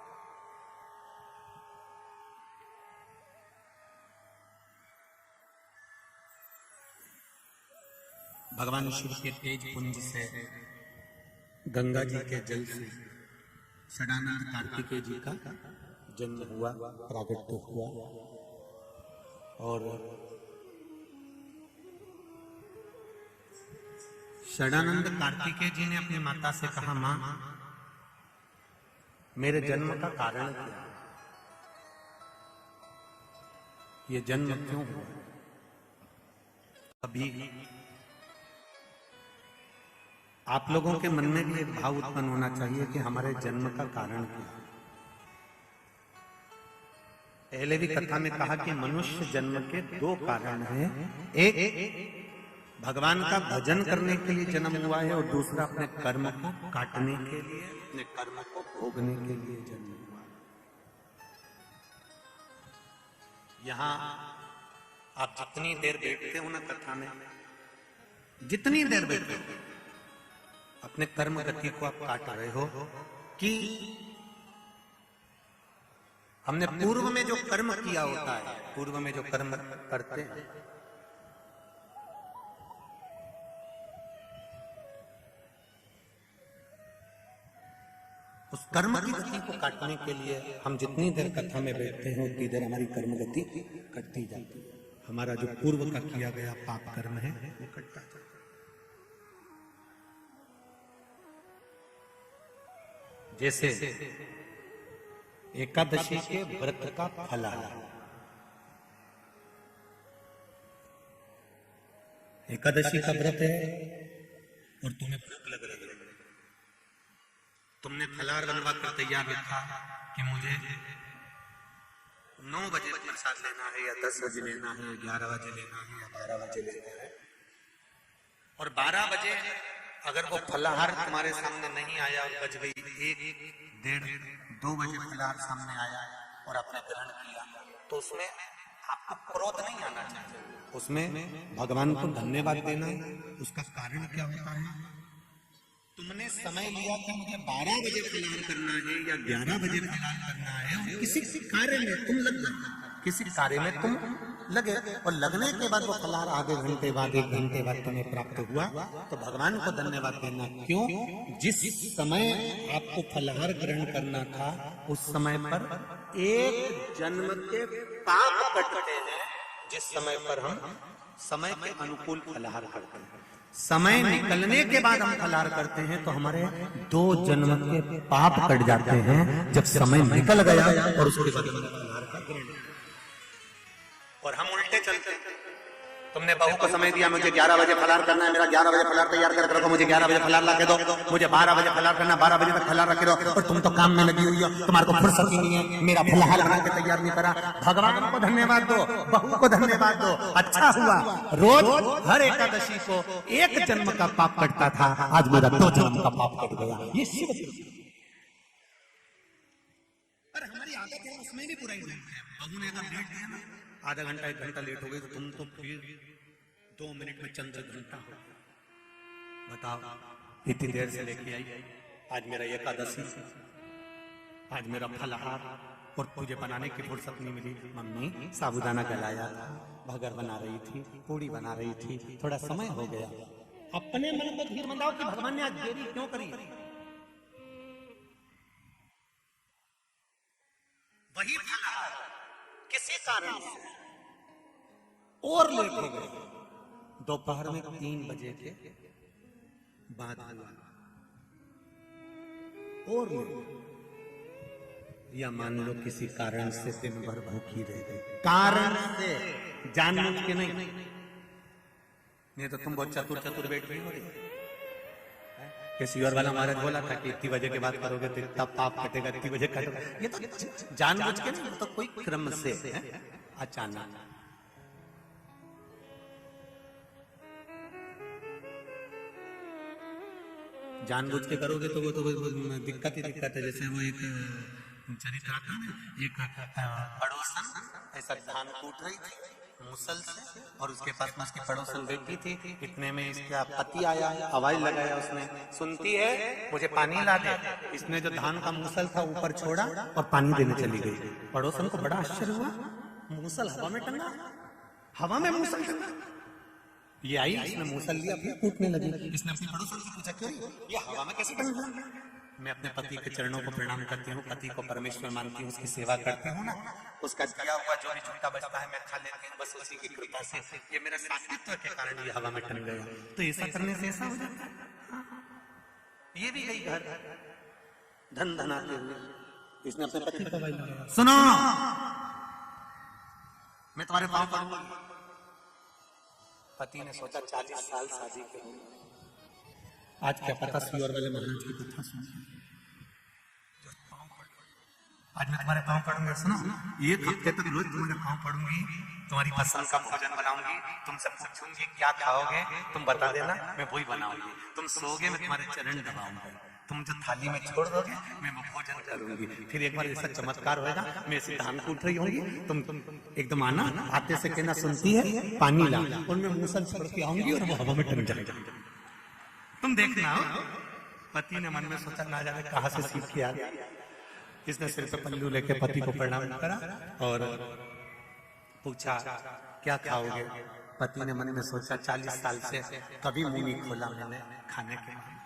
भगवान शिव के तेज पुंज से, गंगा जी के जल से षडानंद कार्तिकेय जी का जन्म हुआ, प्रागट्य हुआ। और षडानंद कार्तिकेय जी ने अपनी माता से कहा, मां मेरे जन्म का कारण क्या है, ये जन्म क्यों हुआ। अभी आप लोगों के मन में भी एक भाव उत्पन्न होना चाहिए कि हमारे जन्म का कारण क्या है। पहले भी कथा में कहा कि मनुष्य जन्म के दो कारण हैं, एक भगवान का भजन करने के लिए जन्म हुआ है और दूसरा अपने कर्म को काटने के लिए, अपने कर्म को भोगने के लिए जन्म हुआ है। यहाँ आप जितनी देर बैठते हो ना कथा में, जितनी देर बैठते हो अपने कर्म गति को आप काट रहे हो, कि हमने पूर्व में जो कर्म किया होता है, पूर्व में जो कर्म करते हैं, उस कर्म की गति को काटने के लिए हम जितनी देर कथा में बैठते हैं उतनी देर हमारी कर्म गति कटती जाती है। हमारा जो पूर्व का किया गया पाप कर्म है वो कटता जाता है। जैसे एकादशी के व्रत का फलाहार, एकादशी का व्रत है और तुम्हें भूख लग रही है, तुमने फलाहार बनवा कर तैयार रखा कि मुझे 9 बजे प्रसाद लेना है या 10 बजे लेना है, 11 बजे लेना है या 12 बजे लेना है, और 12 बजे अगर वो फलाहार तुम्हारे सामने नहीं आया और बज गई 1, 1:30, 2 बजे फलाहार सामने आया और आपने ग्रहण किया, तो उसमें आपको क्रोध नहीं आना चाहिए, उसमें भगवान को धन्यवाद देना है। उसका कारण क्या होता है? तुमने समय लिया कि मुझे 12 बजे फलाहार करना है या 11 बजे फलाहार करना है, और किसी कार्य में तुम लग गए, किसी कार्य में तुम लगे, और लगने के बाद वो फलाहार आधे घंटे बाद 1 घंटे बाद तुम्हें प्राप्त हुआ, तो भगवान को धन्यवाद देना। क्यों? जिस समय आपको फलाहार ग्रहण करना था उस समय पर 1 जन्म के पाप कटते हैं, जिस समय पर हम समय के अनुकूल फलाहार करते हैं। समय निकलने के बाद हम फलाहार करते हैं तो हमारे 2 जन्म के पाप कट जाते हैं, जब समय निकल गया और उसके बाद फलाहार का ग्रहण। और हम उल्टे चलते हैं। तुमने बहू को समय दिया मुझे 11 बजे फलाहार करना है, मेरा 11 बजे फलाहार तैयार कर रखो, मुझे 11 बजे फलाहार ला के दो, मुझे 12 बजे फलाहार करना, 12 बजे तक फलाहार रखे दो, और तुम तो काम में लगी हुई हो, तुम्हारे को फुर्सत ही नहीं है, मेरा फलाहार बना के तैयार नहीं करा। भगवान को धन्यवाद दो, बहू को धन्यवाद दो, अच्छा हुआ रोज हर एकादशी को 1 जन्म का पाप कटता था, आज मेरा 2 जन्म का पाप कट गया। ये शिव पर हमारी आदत है, उसमें भी बुराई नहीं है। बहू ने अगर लेट दिया ना, आधा घंटा 1 घंटा लेट हो गई तो तुम तो फिर 2 मिनट में चंद्र घंटा हो। बताओ इतनी देर से लेके आई, आज मेरा एकादशी, आज मेरा फलाहार, और तुझे बनाने की फुर्सत नहीं मिली। मम्मी साबूदाना गलाया था, भगर बना रही थी, पूड़ी बना रही थी, थोड़ा समय हो गया। अपने मन को धीर मंदाओ कि भगवान ने आज देरी क्यों करी। वही फलाहार किसी कारण से और लेट हो गए, दोपहर में 3 बजे के बाद हुआ और लेट, या मान लो किसी कारण से दिन भर भूखी रह गई, कारण से, जानबूझ के नहीं तो तुम बहुत चतुर बैठ रही हो रही। किसी और वाला महाराज बोला था कि इतनी बजे के बाद करोगे तो इतना पाप कटेगा, इतनी बजे कटेगा। ये तो जानबूझ के नहीं, तो कोई क्रम से अचानक। जानबूझ के करोगे तो वो तो दिक्कत ही दिक्कत है। जैसे वो एक चरित्र आता है, एक पड़ोसन ऐसा धान कूट रही थी मुसल से, और उसके पास में उसकी पड़ोसन बैठी थी। इतने में इसका पति आया, आवाज लगाया उसने, सुनती है मुझे पानी ला दे। इसने जो धान का मूसल था ऊपर छोड़ा और पानी देने चली गई। पड़ोसन को बड़ा आश्चर्य हुआ, मूसल हवा में टंगा, हवा में मूसल टंगा। ये आई, इसने मूसल लिया, फिर कूटने लगी। इसने अपने पड़ोसन से पूछा क्यों ये हवा में कैसे टंगा? मैं अपने पति के चरणों को प्रणाम करती हूँ, पति को परमेश्वर मानती हूँ, उसकी सेवा करती हूँ ना, उसका दिया हुआ जो भी छूटा बचता है मैं खा लेती हूँ, बस उसी की कृपा से ये मेरा सात्वित्व के कारण ये हवा में टंग गया। तो ऐसा करने से ऐसा हो जाता है। ये भी गई घर धन धनाते हुए, इसने अपने पति को सुनो मैं तुम्हारे पाँव पड़ूंगा। पति ने सोचा 40 साल शादी के होंगे, आज क्या पता सियोर वाले महाराज की कथा सुन, आज मैं तुम्हारे पाँव पड़ूंगा। सुनो 1 हफ्ते तक रोज तुम्हारे पाँव पड़ूंगी, तुम्हारी पसंद का भोजन बनाऊंगी, तुमसे पूछूंगी क्या खाओगे, तुम बता देना, मैं वही बनाऊंगी। तुम सोओगे मैं तुम्हारे चरण दबाऊंगा, तुम जो थाली में छोड़ दोगे मैं वो भोजन करूंगी। फिर एक बार ऐसा चमत्कार होगा, मैं ऐसे धान कूट रही होंगी, तुम एकदम आना, आते से कहना सुनती है पानी ला, और मैं मूसल छोड़ के आऊंगी और वो हवा में टंग जाएगा। तुम देखना पति ने मन में सोचा ना जाने कहां से सीख के आ गया। इसने सिर पे पल्लू लेके पति को प्रणाम करा और पूछा क्या खाओगे। पति ने मन में सोचा 40 साल से कभी मुंह नहीं खोला मैंने खाने के मामले।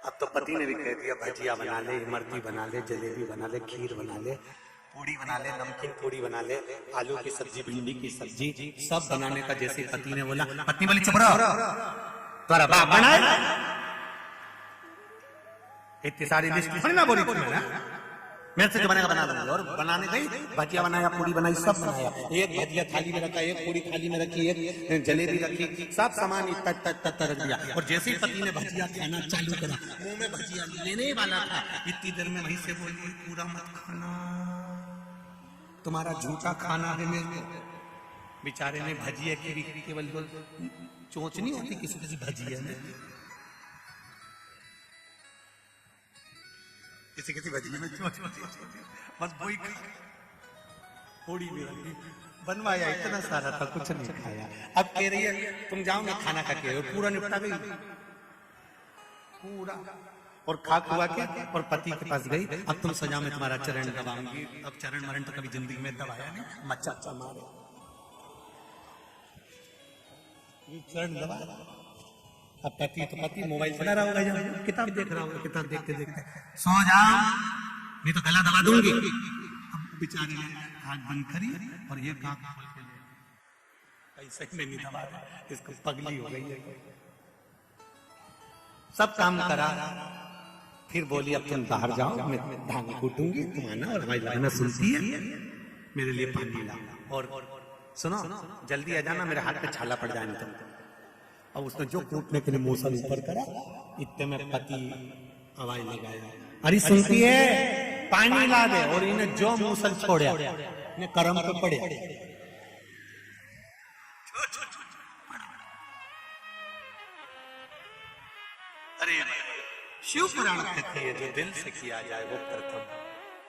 अब तो पति ने भी कह दिया भजिया बना ले, इमरती बना ले, जलेबी बना ले, खीर बना ले, पूड़ी बना ले, नमकीन पूड़ी बना ले, आलू की सब्जी, भिंडी की सब्जी, सब बनाने का जैसे पति ने बोला, पत्नी बोली चुप रहो, तुम्हारा बाप बनाए। इतनी सारी लिस्ट थोड़ी ना बोली थी मैंने, मेरे से जो बनेगा बना लूंगा। और बनाने गई, भजिया बनाया, पूड़ी बनाई, सब बनाया। एक भजिया थाली में रखा, एक पूड़ी थाली में रखी, एक जलेबी रखी, सब सामान इतना रख दिया। और जैसे ही पति ने भजिया खाना चालू करा, मुंह में भजिया लेने वाला था, इतनी देर में वहीं से बोली पूरा मत खाना, तुम्हारा झूठा खाना है। मेरे बेचारे ने भजिया की केवल चोंच नहीं होती किसी किसी भजिया में, किसी किसी भजिया में चोंच होती, बस वही थोड़ी भी बनवाया, इतना सारा था, कुछ नहीं खाया। अब कह रही है तुम जाओ ना खाना खा के, पूरा निपटा गई पूरा, और खा खुआ के और पति के पास गई। अब तुम सजा में तुम्हारा चरण दबाऊंगी। अब चरण मरण तो कभी जिंदगी में दबाया नहीं, मच्चा मारे चरण दबाया। अब पति तो पति मोबाइल चला रहा होगा, जब किताब देख रहा होगा, किताब देखते देखते सो जाओ नहीं तो गला दबा दूंगी। अब बेचारे ने आंख बंद करी और ये आंख खोल के ले, ऐसे में नहीं दबा रहा, इसको पगली हो गई है। सब काम करा, फिर बोली अब तुम बाहर जाओ, मैं धागा कूटूंगी, तुम आना और हमारी लगना सुनती है, मेरे लिए पानी ला। और सुनो जल्दी आ जाना, मेरे हाथ पे छाला पड़ जाए तुम। अब उसने जो कूटने के लिए मूसल ऊपर करा, इतने में पति आवाज लगाया, अरे सुनती है पानी ला दे। और इन्हें जो मूसल छोड़ा इन्हें कर्म पे पड़े। अरे शिव पुराण कहती है जो दिल से किया जाए वो प्रथम।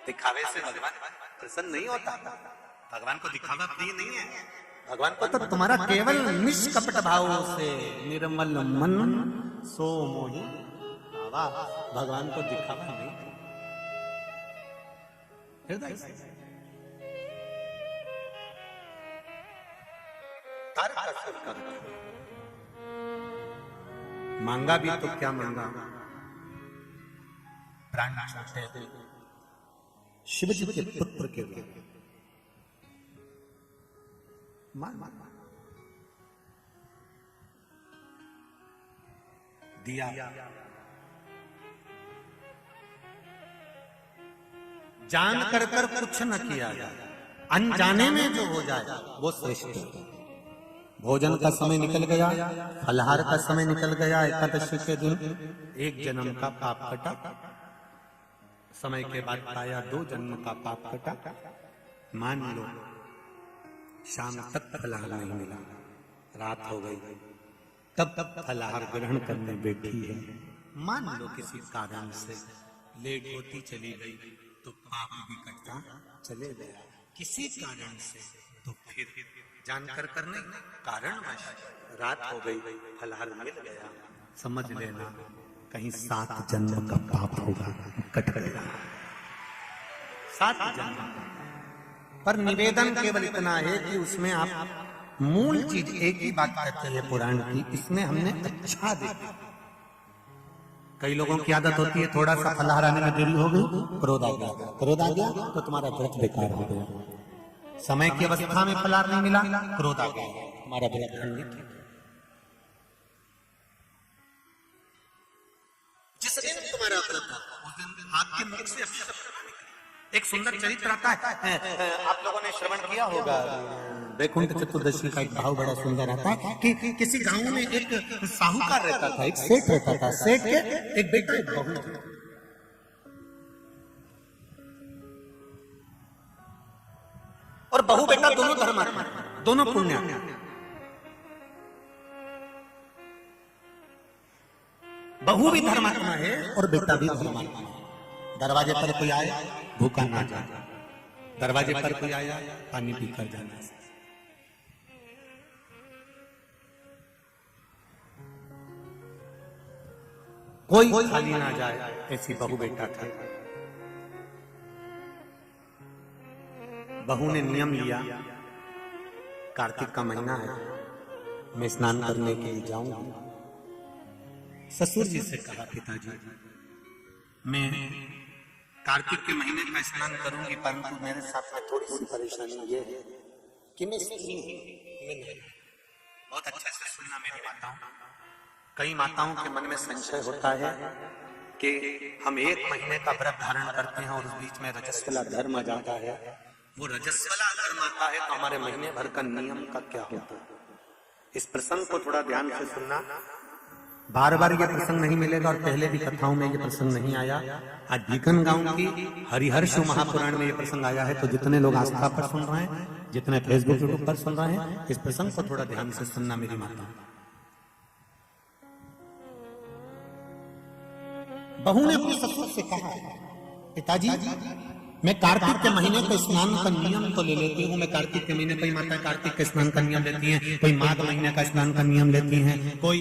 दिखावे से भगवान प्रसन्न नहीं होता, भगवान को दिखावा प्रिय नहीं है। भगवान को तो तुम्हारा केवल निष्कपट भाव से निर्मल मन सो मोहि भावा, भगवान को दिखावा नहीं, हृदय से मांगा भी तो क्या मांगा, प्राण छूटे शिव जी के पुत्र के लिए मान दिया। जान कर कुछ न किया जाए, अनजाने में जो हो जाए वो श्रेष्ठ है। भोजन का समय निकल गया, फलहार का समय निकल गया, एकादशी के दिन एक जन्म का पाप कटा, समय के बाद पाया 2 जन्म का पाप कटा। मान लो शाम तक फलहार नहीं मिला, रात हो गई, तब फलहार ग्रहण करने बैठी है। मान लो किसी कारण से लेट होती चली गई तो पाप भी कटता चले गया, किसी कारण से तो फिर जानकर करने कारणवश रात हो गई, फलहार मिल गया, समझ लेना कहीं 7 जन्म का पाप होगा, कट गया 7 जन्म। पर निवेदन केवल इतना है कि उसमें आप मूल चीज एक ही बात कहते हैं पुराण की, इसमें हमने अच्छा देखा। कई लोगों की आदत होती है थोड़ा सा फलहार आने में देरी हो गई, क्रोध आ गया, क्रोध आ गया तो तुम्हारा व्रत बेकार हो गया। समय की अवस्था में फलहार नहीं मिला, क्रोध आ गया, हमारा व्रत खंडित। जिस दिन तुम्हारा व्रत था उस दिन आपके मुख से एक सुंदर चरित्र आता है, आप लोगों ने श्रवण किया होगा, वैकुंठ चतुर्दशी का एक भाव बड़ा सुंदर आता है कि किसी गांव में एक साहूकार रहता था, एक सेठ रहता था, सेठ के एक बेटा एक बहू थी। और बहू बेटा दोनों धर्मात्मा, दोनों पुण्यात्मा। बहू भी धर्मात्मा है और बेटा भी धर्मात्मा है। दरवाजे पर कोई आया भूखा ना जाए, दरवाजे पर कोई आया पानी पीकर जाना। कोई खाली ना जाए, ऐसी बहू बेटा था। बहू ने नियम लिया, कार्तिक का महीना है, मैं स्नान करने के लिए जाऊंगा। ससुर जी से कहा, पिताजी मैं कार्तिक के महीने का स्नान करूंगी, परंतु मेरे साथ में थोड़ी सी परेशानी ये है कि मैं स्त्री हूं। बहुत अच्छा से सुनना मेरी माताओं, कई माताओं के मन में संशय होता है कि हम एक महीने का व्रत धारण करते हैं और उस बीच में रजस्वला धर्म आ जाता है। वो रजस्वला धर्म आता है तो हमारे महीने भर का नियम का क्या होता है? इस प्रसंग को थोड़ा ध्यान से सुनना। बार बार ये प्रसंग नहीं मिलेगा और पहले भी कथाओं में ये प्रसंग नहीं आया। आज बीकन गांव की हरिहर्ष महापुराण में ये प्रसंग आया है। तो जितने लोग आस्था पर सुन रहे हैं, जितने फेसबुक यूट्यूब पर सुन रहे हैं, इस प्रसंग को थोड़ा ध्यान से सुनना मेरी माता। बहू ने अपने ससुर से कहा, पिताजी मैं कार्तिक के महीने का स्नान का नियम तो ले लेती हूँ। मैं कार्तिक के महीने, कोई माता कार्तिक के स्नान का नियम लेती हैं, कोई माघ महीने का स्नान का नियम लेती हैं, कोई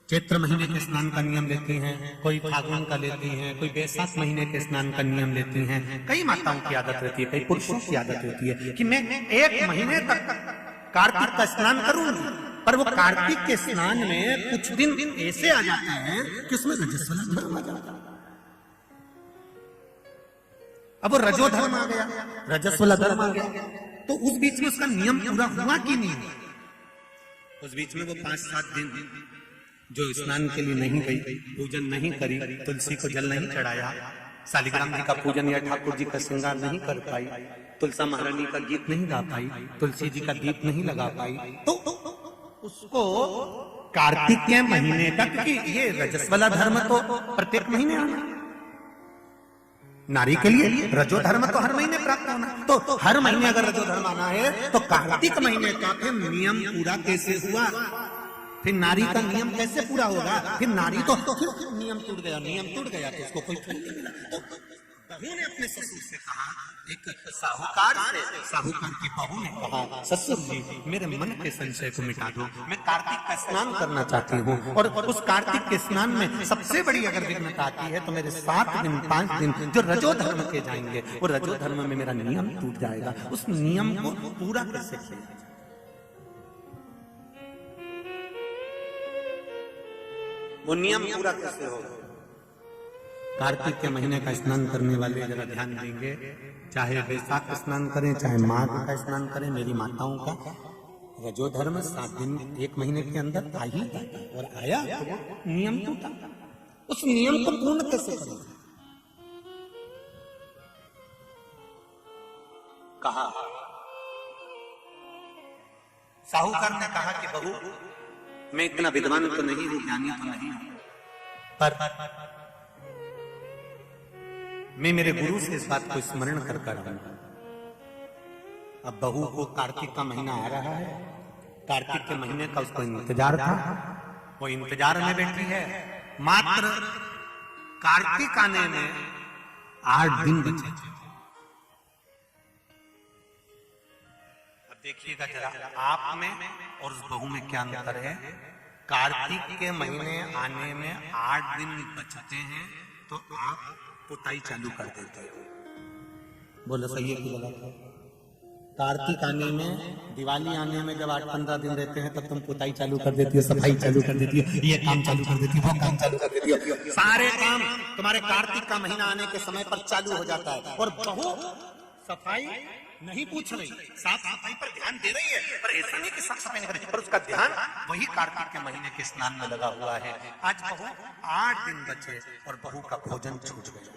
चैत्र महीने के स्नान का नियम लेती हैं, कोई फागुन का लेती हैं, कोई बैसाख महीने के स्नान का नियम लेती हैं। कई माताओं की आदत रहती है, कई पुरुषों की आदत रहती है कि मैं एक महीने तक कार्तिक का स्नान करूंगी, पर वो कार्तिक के स्नान में कुछ दिन ऐसे आ जाते हैं कि उसमें रजस्वला धर्म आ जाता है। अब वो रजो धर्म आ गया, रजस्वला धर्म आ गया, तो उस बीच में उसका नियम पूरा हुआ कि नहीं? उस बीच में वो 5-7 दिन जो स्नान के लिए नहीं गई, पूजन नहीं करी, तुलसी को जल नहीं चढ़ाया, शालिग्राम जी का पूजन या ठाकुर जी का श्रृंगार नहीं कर पाई, तुलसा महारानी का गीत नहीं गा पाई, तुलसी जी का दीप नहीं लगा पाई, तो उसको कार्तिक के महीने तक की ये रजस्वला धर्म तो प्रत्येक महीने आना, नारी के लिए रजो धर्म तो हर महीने प्राप्त होना। तो हर महीने अगर रजो धर्म आना है तो कार्तिक महीने का फिर नियम पूरा कैसे हुआ? फिर नारी का नियम कैसे पूरा होगा? फिर नारी तो फिर नियम टूट गया, नियम टूट गया तो उसको कोई फल नहीं मिला। तो बहू ने अपने ससुर से कहा, एक साहूकार की बहू ने कहा, ससुर जी मेरे मन के संशय को मिटा दो, मैं कार्तिक का स्नान करना चाहती हूँ और उस कार्तिक के स्नान में सबसे बड़ी अगर विघ्नता आती है तो मेरे 7 दिन 5 दिन जो रजो धर्म के जाएंगे, वो रजो धर्म में मेरा नियम टूट जाएगा। उस नियम को पूरा कैसे किया जाए? वो नियम पूरा कैसे होगा? कार्तिक के महीने का स्नान करने वाले जरा ध्यान देंगे, चाहे बैसाख का स्नान करें, चाहे माघ का स्नान करें, मेरी माताओं का रजो धर्म 7 दिन 1 महीने के अंदर आ ही जाता है। और आया तो वो नियम टूटा, उस नियम को पूर्ण कैसे करें? कहा, साहूकार ने कहा कि बहू मैं इतना विद्वान तो नहीं हूं, ज्ञानी तो नहीं हूं, पर मैं मेरे गुरु से इस बात को स्मरण कर रहूंगा। अब बहू को कार्तिक का महीना आ रहा है, कार्तिक के महीने का उसको इंतजार था, वो इंतजार में बैठी है। मात्र कार्तिक आने में 8 दिन बचे थे। अब देखिएगा जरा, आप में और उस बहू में क्या अंतर है। कार्तिक के महीने आने में 8 दिन बचते हैं तो आप पुताई चालू कर देते हो। बोलो सही है कि गलत है? कार्तिक आने में, दिवाली आने में जब 8-15 दिन रहते हैं तब तुम पुताई चालू कर देती हो, सफाई चालू कर देती हो, ये काम चालू कर देती हो, वो काम चालू कर देती हो, सारे काम तुम्हारे कार्तिक का महीना आने के समय पर चालू हो जाता है। और बहू सफाई नहीं पूछ रही, साफ सफाई पर ध्यान दे रही है, पर ऐसा नहीं कि साफ सफाई नहीं कर रही, पर उसका ध्यान वही कार्तिक के महीने के स्नान में लगा हुआ है। आज बहू 8 दिन बचे और बहू का भोजन छूट गया,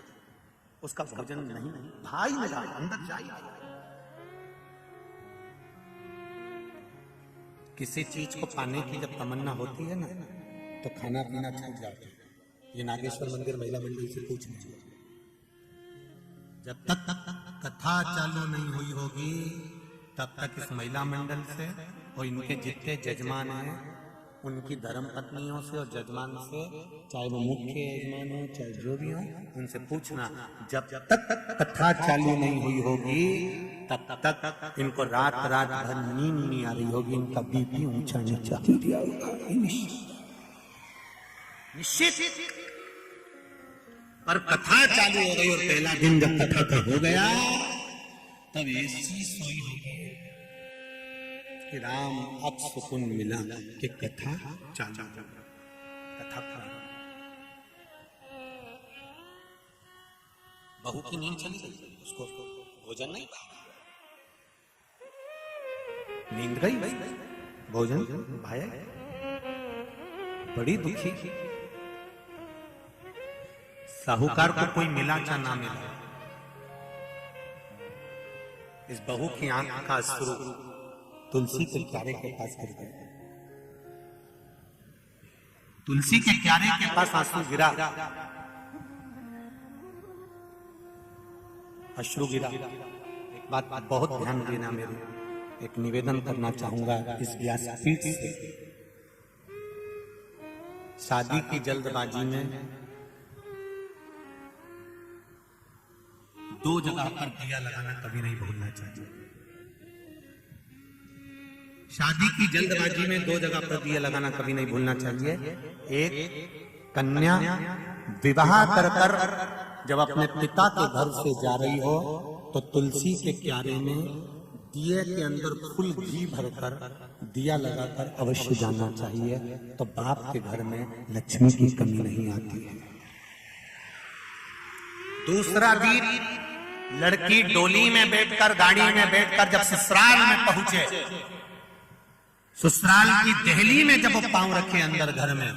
उसका भोजन नहीं भाई मिला, अंदर जाइए। किसी चीज को पाने की जब तमन्ना होती है ना तो खाना पीना छूट जाता है। ये नागेश्वर मंदिर महिला मंडल से पूछ लीजिए, जब तक कथा चालू नहीं हुई होगी तब तक इस महिला मंडल से और इनके जितने जजमान हैं उनकी धर्म पत्नियों से और जजमान से, चाहे वो मुख्य यजमान हो चाहे जो भी हो, उनसे पूछना, जब तक कथा चालू नहीं हुई होगी तब तक इनको रात भर नींद नहीं आ रही होगी, इनका बीपी ऊंचा नीचा हो गया होगा। निश्चित। पर कथा चालू हो गई और पहला दिन जब कथा का हो गया तब ऐसी सोई हो गई कि राम अब सुकून मिला कि कथा चालू हो गई। कथा बहू की नींद चली गई, उसको भोजन नहीं पाया, नींद गई, भोजन भाया, बड़ी दुखी। साहूकार को कोई मिला चाहे ना मिला, इस बहू की आंख का अश्रु तुलसी के क्यारे के पास गिर गया। तुलसी के क्यारे के पास आंसू गिरा, अश्रु गिरा। एक बात बहुत ध्यान देना, मेरे एक निवेदन करना चाहूंगा इस व्यासपीठ से। शादी की जल्दबाजी में दो जगह पर दिया लगाना कभी नहीं भूलना चाहिए। शादी की जल्दबाजी में दो जगह पर दिया लगाना कभी नहीं भूलना चाहिए। एक, कन्या विवाह कर कर जब अपने पिता के घर से जा रही हो तो तुलसी के क्यारे में दिए के अंदर फुल घी भरकर दिया लगाकर अवश्य जाना चाहिए, तो बाप के घर में लक्ष्मी की कमी नहीं आती है। दूसरा दिन, लड़की डोली में बैठकर, गाड़ी में बैठकर जब ससुराल में पहुंचे, ससुराल की देहली में जब वो पांव रखे अंदर घर में,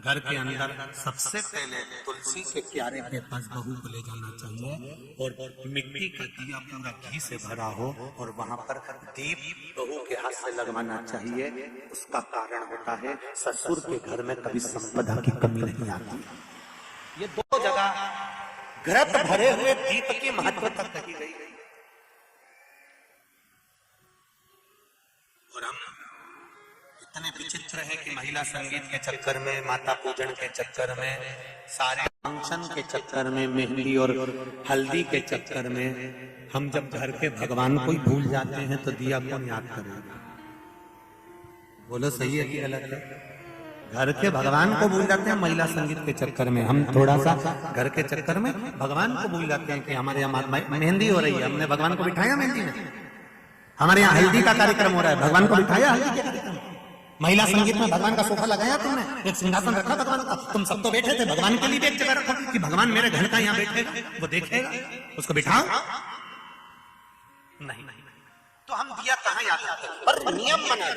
घर के अंदर सबसे पहले तुलसी के क्यारे के पास बहू को ले जाना चाहिए और मिट्टी का दिया पूरा घी से भरा हो और वहां पर दीप बहू के हाथ से लगवाना चाहिए। उसका कारण होता है ससुर के घर में कभी संपदा की कमी नहीं आती। ये दो जगह घृत भरे हुए दीप की महत्वता कही गई। और हम इतने विचित्र है कि महिला संगीत के चक्कर में, माता पूजन के चक्कर में, सारे फंक्शन के चक्कर में, मेहंदी और हल्दी के चक्कर में हम जब घर के भगवान को ही भूल जाते हैं तो दिया कौन याद करेगा? बोलो सही है कि गलत है? घर के भगवान को भूल जाते हैं महिला संगीत के चक्कर में। हम थोड़ा सा घर के चक्कर में भगवान को भूल जाते हैं कि हमारे यहाँ मेहंदी हो रही है, हमने भगवान को बिठाया मेहंदी में। हमारे यहाँ हल्दी का कार्यक्रम हो रहा है, भगवान को बिठाया हल्दी के कार्यक्रम। महिला संगीत में भगवान का सोफा लगाया तुमने, एक सिंहासन रखा भगवान का, तुम सब तो बैठे थे, भगवान के लिए भी एक जगह रखो कि भगवान मेरे घर का यहाँ बैठेगा, वो देखेगा, उसको बिठाओ। नहीं, तो हम दिया कहाँ याद करते हैं? पर नियम बना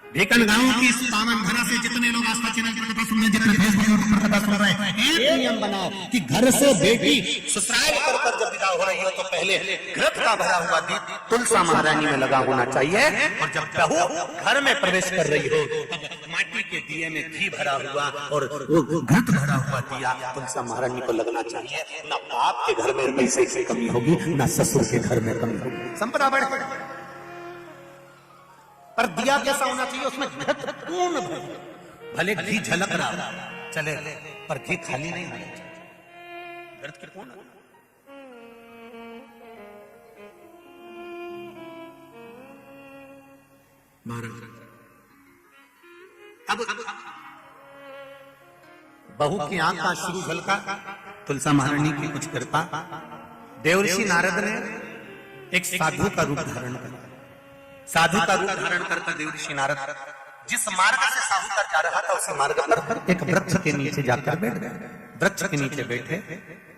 भेकन गांव की इस पावन धरा से जितने लोग आस्था चैनल पर कथा सुन रहे हैं, जितने फेसबुक पर कथा सुन रहे हैं, एक नियम बनाओ कि घर से बेटी ससुराल कर जब विदा हो रही हो तो पहले घृत का भरा हुआ दीप तुलसा महारानी में लगा होना चाहिए, और जब बहू घर में प्रवेश कर रही हो तब माटी के दिए में घी भरा हुआ और घृत भरा हुआ दिया तुलसा महारानी को लगना चाहिए। न बाप के घर में पैसे की कमी होगी, न ससुर के घर में कमी होगी, संपदा बढ़ेगी। पर दिया कैसा होना चाहिए? उसमें घृत पूर्ण भले घी झलक रहा चले, पर घी खाली नहीं होना चाहिए, घृत के पूर्ण। अब बहू की आंख का अश्रु झलका, तुलसा महारानी की कुछ कृपा, देवर्षि नारद ने एक साधु का रूप धारण किया। साधु का रूप धारण करता देवर्षि नारद जिस मार्ग से साहूकार जा रहा था उस मार्ग पर एक वृक्ष के नीचे जाकर बैठ गए। वृक्ष के नीचे बैठे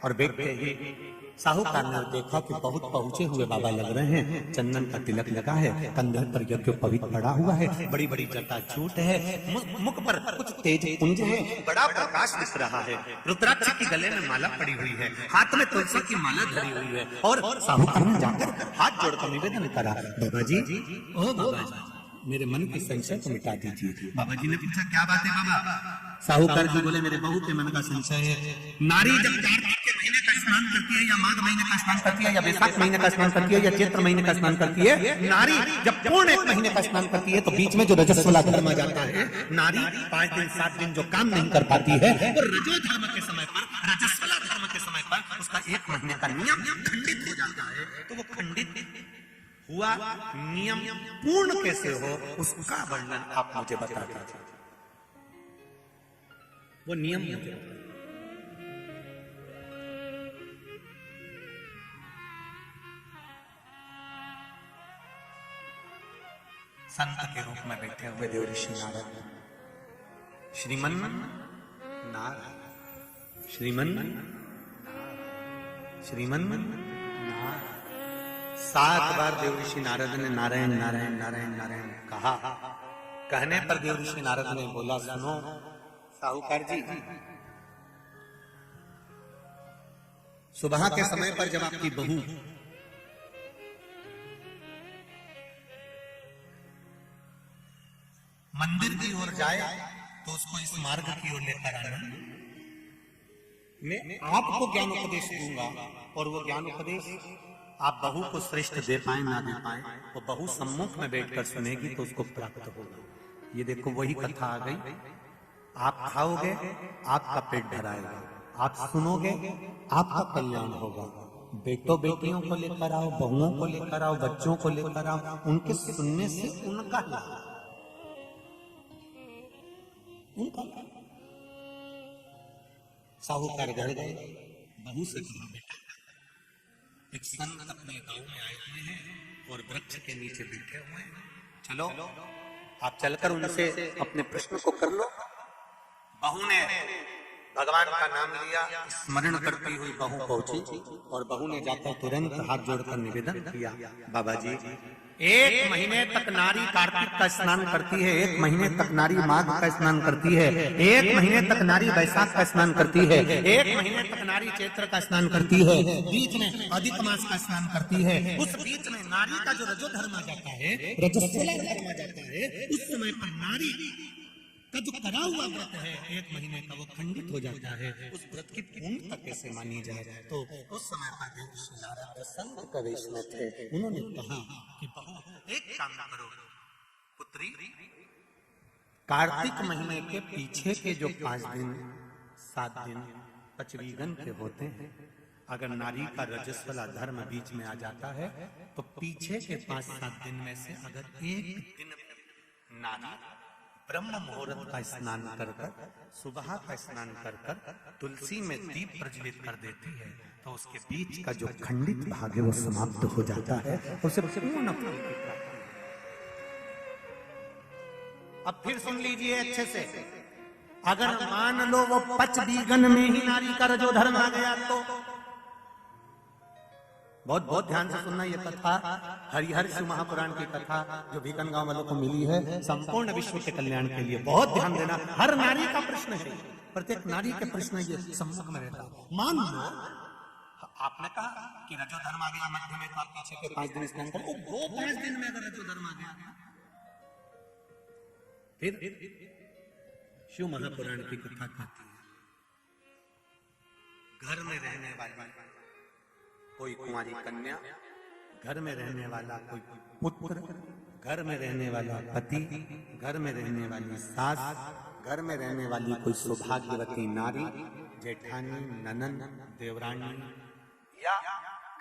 और बैठते ही साहूकार ने देखा कि बहुत पहुंचे हुए बाबा लग रहे हैं, चंदन का तिलक लगा है, कंधे पर यज्ञ पवित्र पड़ा हुआ है, बड़ी बड़ी जटा छूट है, मुख पर कुछ तेज पुंज है, बड़ा प्रकाश दिख रहा है, रुद्राक्ष की गले में माला पड़ी हुई है, हाथ में तुलसी की माला धरी हुई है। और साहूकार ने जाकर हाथ जोड़कर निवेदन करा, बाबा जी, ओ बाबा जी, मेरे मन की संशय को मिटा दीजिए। बाबा जी ने पूछा, क्या बात है बाबा? साहूकार जी बोले, मेरे बहू के मन का संशय है। नारी जब कार्तिक के महीने का स्नान करती है, या माघ महीने का स्नान करती है, या वैशाख महीने का स्नान करती है, या चैत्र महीने का स्नान करती है, नारी जब पूर्ण एक महीने का स्नान करती है तो बीच में जो रजस्वला धर्म आ जाता है, नारी 5 दिन 7 दिन जो काम नहीं कर पाती है, वो रजो धर्म के समय पर, रजस्वला धर्म के समय पर उसका 1 महीने का नियम खंडित हो जाता है। तो वो खंडित हुआ नियम पूर्ण कैसे हो, उसका वर्णन आप मुझे बता दीजिए। वो नियम मुझे बताइए। संत के रूप में बैठे हुए देवऋषि नारद, श्रीमन नारायण, श्रीमन श्रीमन नारायण। 7 बार देवऋषि नारद ने नारायण नारायण नारायण नारायण कहा। कहने पर देवऋषि नारद ने बोला, सुनो साहूकार जी, सुबह के समय पर जब आपकी बहू मंदिर की ओर जाए तो उसको इस मार्ग की ओर लेकर आना। मैं आपको ज्ञान उपदेश दूंगा और वो ज्ञान उपदेश आप बहू को श्रेष्ठ दे पाए ना दे पाए, वो बहू सम्मुख में बैठकर सुनेगी तो उसको प्राप्त होगा। ये देखो वही कथा आ गई। आप खाओगे आपका पेट भराएगा, आप सुनोगे आपका कल्याण होगा। बेटों बेटियों को लेकर आओ, बहुओं को लेकर आओ, बच्चों को लेकर आओ, उनके सुनने से उनका लाभ, उनका साहूकार घर गए, बहू से कहा, बेटा एक संत अपने गांव में आए हुए हैं और वृक्ष के नीचे बैठे हुए हैं, चलो आप चलकर उनसे अपने प्रश्न को कर लो। बहू ने भगवान का नाम लिया, स्मरण करती हुई बहू पहुंची और बहू ने जाकर तुरंत हाथ जोड़कर निवेदन किया, बाबा जी 1 महीने तक नारी कार्तिक का स्नान करती है, 1 महीने तक नारी माघ का स्नान करती है, 1 महीने तक नारी वैशाख का स्नान करती है, 1 महीने तक नारी चैत्र का स्नान करती है, बीच में अधिक मास का स्नान करती है। उस बीच में नारी का जो रजो धर्म आ जाता है, रजस्वला धर्म आ जाता है, उस समय पर नारी का जो करा हुआ व्रत है 1 महीने का, वो खंडित हो जाता है। उस व्रत की पूर्णता कैसे मानी जाए? तो उस समय पर देवऋषि नारद संत कवेश में थे। उन्होंने कहा कि बहू एक काम करो पुत्री, कार्तिक महीने के पीछे के जो 5 दिन 7 दिन पचवीगन के होते हैं, अगर नारी का रजस्वला धर्म बीच में आ जाता है तो पीछे के 5-7 दिन में से अगर एक दिन नारी ब्रह्म मुहूर्त का स्नान कर सुबह का स्नान कर तुलसी में दीप प्रज्वलित कर देती है तो उसके बीच का जो खंडित भाग है वो समाप्त हो जाता है, उसे पूर्ण फल की प्राप्ति। अब फिर सुन लीजिए अच्छे से, अगर मान लो वो पचवीगन में ही नारी का रजो धर्म आ गया तो बहुत बहुत ध्यान से सुनना। ये कथा हरिहर शिव महापुराण की कथा जो भीकन गांव वालों को मिली है, संपूर्ण विश्व के कल्याण के लिए। बहुत ध्यान देना, हर नारी का प्रश्न है, प्रत्येक नारी के प्रश्न ये सम्मुख में रहता है। मान लो आपने कहा कि रजो धर्म आ गया मध्य में, तो आप पीछे के 5 दिन स्नान करो, वो 5 दिन में अगर रजो धर्म आ गया फिर शिव महापुराण की कथा कहती है, घर में रहने वाली कोई कुंवारी कन्या, घर में रहने वाला कोई पुत्र, घर में रहने वाला पति, घर में रहने वाली सास, घर में रहने वाली कोई सौभाग्यवती नारी, जेठानी, ननन, देवरानी, या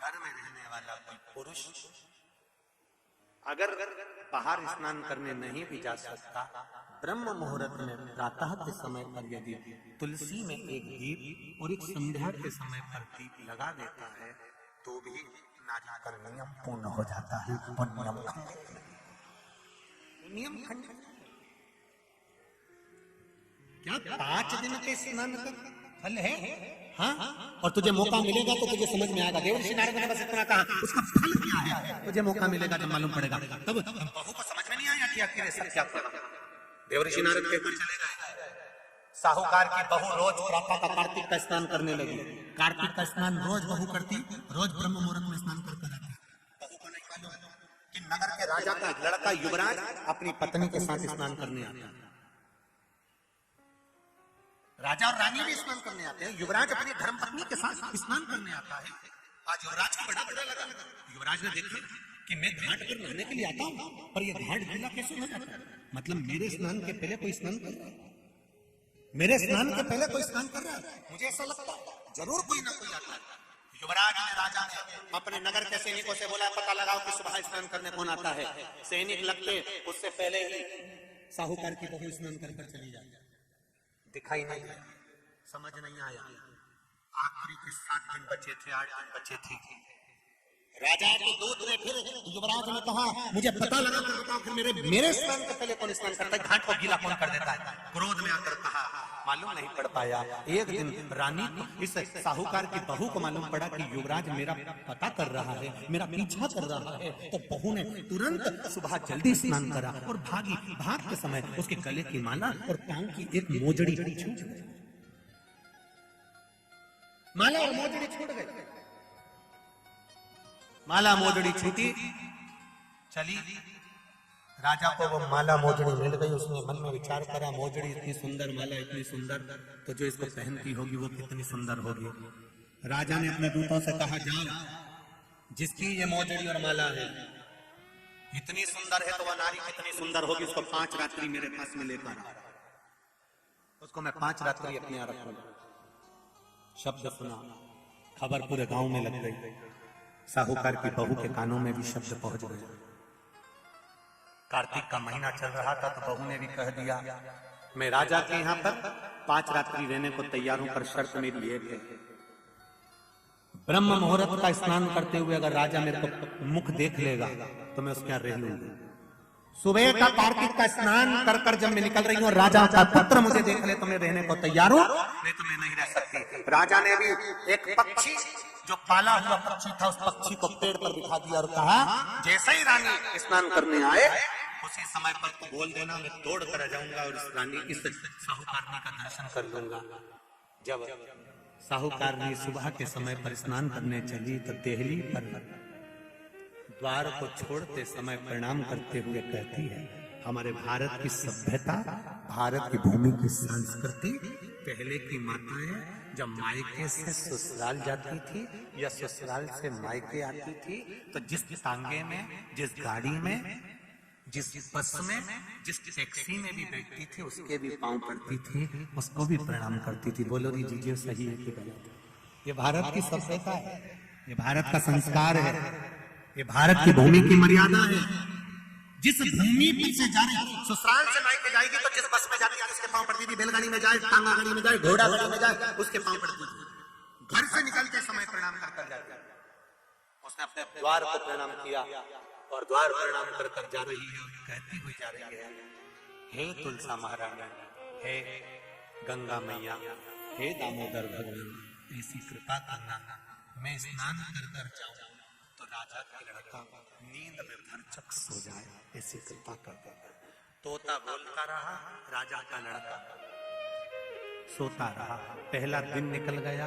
घर में रहने वाला कोई पुरुष अगर बाहर स्नान करने नहीं भी जा सकता, ब्रह्म मुहूर्त में प्रातः के समय पर यदि तुलसी में एक दीप और एक संध्या के समय पर दीप लगा देता है तो भी नारी का नियम पूर्ण हो जाता है और नियम खंडित। क्या 5 दिन के स्नान का फल है? हाँ, और तुझे मौका मिलेगा तो तुझे समझ में आएगा। देवऋषि नारद ने बस इतना कहा, उसका फल क्या है तुझे मौका मिलेगा जब मालूम पड़ेगा। तब बहू को समझ में नहीं आया कि आखिर सब क्या करा। देवऋषि नारद कहकर चले गए। साहूकार की बहू रोज प्रातः का कार्तिक का स्नान करने लगी। कार्तिक का स्नान रोज बहू करती, रोज ब्रह्म मुहूर्त में स्नान करता रहता। बहू को नहीं मालूम कि नगर के राजा का लड़का युवराज अपनी पत्नी के साथ स्नान करने आता है। राजा और रानी भी स्नान करने आते हैं, युवराज अपनी धर्मपत्नी के साथ स्नान करने आता है। आज युवराज को बड़ा बुरा लगा। युवराज ने देखा कि मैं घाट पर नहाने के लिए आता हूँ पर यह घाट गीला कैसे हो जाता है? मतलब मेरे स्नान के पहले कोई स्नान कर रहा है, मेरे स्नान के पहले कोई स्नान कर रहा है, मुझे ऐसा लगता है जरूर कोई ना कोई आता है। युवराज ने राजा ने अपने नगर के सैनिकों से बोला, पता लगाओ कि सुबह स्नान करने कौन आता है। सैनिक लगते उससे पहले ही साहूकार की बहू स्नान कर चली जाए, दिखाई नहीं दिया। समझ नहीं आया। आखिरी के 7 दिन बचे थे, 8 दिन बचे थे। राजा के दूत ने फिर युवराज ने कहा, मुझे पता लगा कर बताओ कि मेरे स्नान से पहले कौन स्नान करता है, घाट को गीला कौन कर देता है। क्रोध में आकर कहा, मालूम नहीं पड़ पाया। एक दिन रानी इस साहूकार की बहू को मालूम पड़ा कि युवराज मेरा पता कर रहा है, मेरा पीछा कर रहा है। तो बहू ने तुरंत सुबह जल्दी स्नान करा और भागी। भागते समय उसके गले की माला और टांग की एक मोजड़ी छूट गई। माला और मोजड़ी छूट गई। माला मोजड़ी छूटी, चली। राजा को वो माला मोजड़ी मिल गई। उसने मन में विचार करा, मोजड़ी इतनी सुंदर, माला इतनी सुंदर, तो जो इसको पहनती होगी वो कितनी सुंदर होगी। राजा ने अपने दूतों से कहा, जाओ, जिसकी ये मोजड़ी और माला है इतनी सुंदर है तो वह नारी कितनी सुंदर होगी, उसको 5 रात्रि मेरे पास में लेकर आ। उसको मैं 5 रात्रि अपने यहाँ रखूंगा। शब्द सुना, खबर पूरे गांव में लग गई। साहूकार की बहू के कानों में भी शब्द पहुंच गए। कार्तिक का महीना चल रहा था तो बहू ने भी कह दिया, मैं राजा के यहाँ पर 5 रात्रि रहने को तैयार हूं, पर शर्त मेरी एक है, ब्रह्म मुहूर्त का स्नान करते हुए अगर राजा मेरे को मुख देख लेगा तो मैं उसके यहाँ रह लूंगी। सुबह का कार्तिक का स्नान कर कर जब मैं निकल रही हूँ, राजा का पुत्र मुझे देख ले तो मैं रहने को तैयार हूँ, नहीं तो मैं नहीं रह सकती। राजा ने भी एक पक्षी, जो पाला हुआ पक्षी था, उस पक्षी को पेड़ पर बिठा दिया और कहा, जैसे ही रानी स्नान करने आए उसी समय पर तो बोल देना, मैं दौड़ कर आ जाऊंगा और इस रानी, इस साहूकारनी का दर्शन कर लूंगा। जब साहूकारनी सुबह के समय पर स्नान करने चली तो देहली पर द्वार को छोड़ते समय प्रणाम करते हुए कहती है, हमारे भारत की सभ्यता, भारत की भूमि की संस्कृति, पहले की माताएं जब मायके से ससुराल जाती थी या ससुराल से मायके आती थी तो जिस टांगे में, जिस गाड़ी में, जिस बस में, जिस टैक्सी में भी बैठती थी उसके भी पांव पड़ती थी, उसको भी प्रणाम करती थी। बोलो दीजिए सही है कि गलत? ये भारत की सभ्यता है, ये भारत का संस्कार है, ये भारत की भूमि की मर्यादा है। जिस भूमि पर से जा रही, ससुराल से मायके जाएगी तो जिस बस में जाती है उसके पांव पड़ती थी, बैलगाड़ी में जाए, टांगा गाड़ी में जाए, घोड़ा गाड़ी में जाए, उसके पांव पड़ती थी। घर से निकलते समय प्रणाम कर जाती। उसने अपने द्वार को प्रणाम किया और द्वार प्रणाम कर कर जा रही है, कहती हुई जा रही है, हे तुलसा महारानी, हे गंगा मैया, हे दामोदर भगवान, ऐसी कृपा करना मैं स्नान कर कर जाऊं तो राजा का लड़का नींद में भरचक सो जाए, ऐसी कृपा कर। तोता बोलता रहा, राजा का लड़का सोता रहा। पहला दिन निकल गया।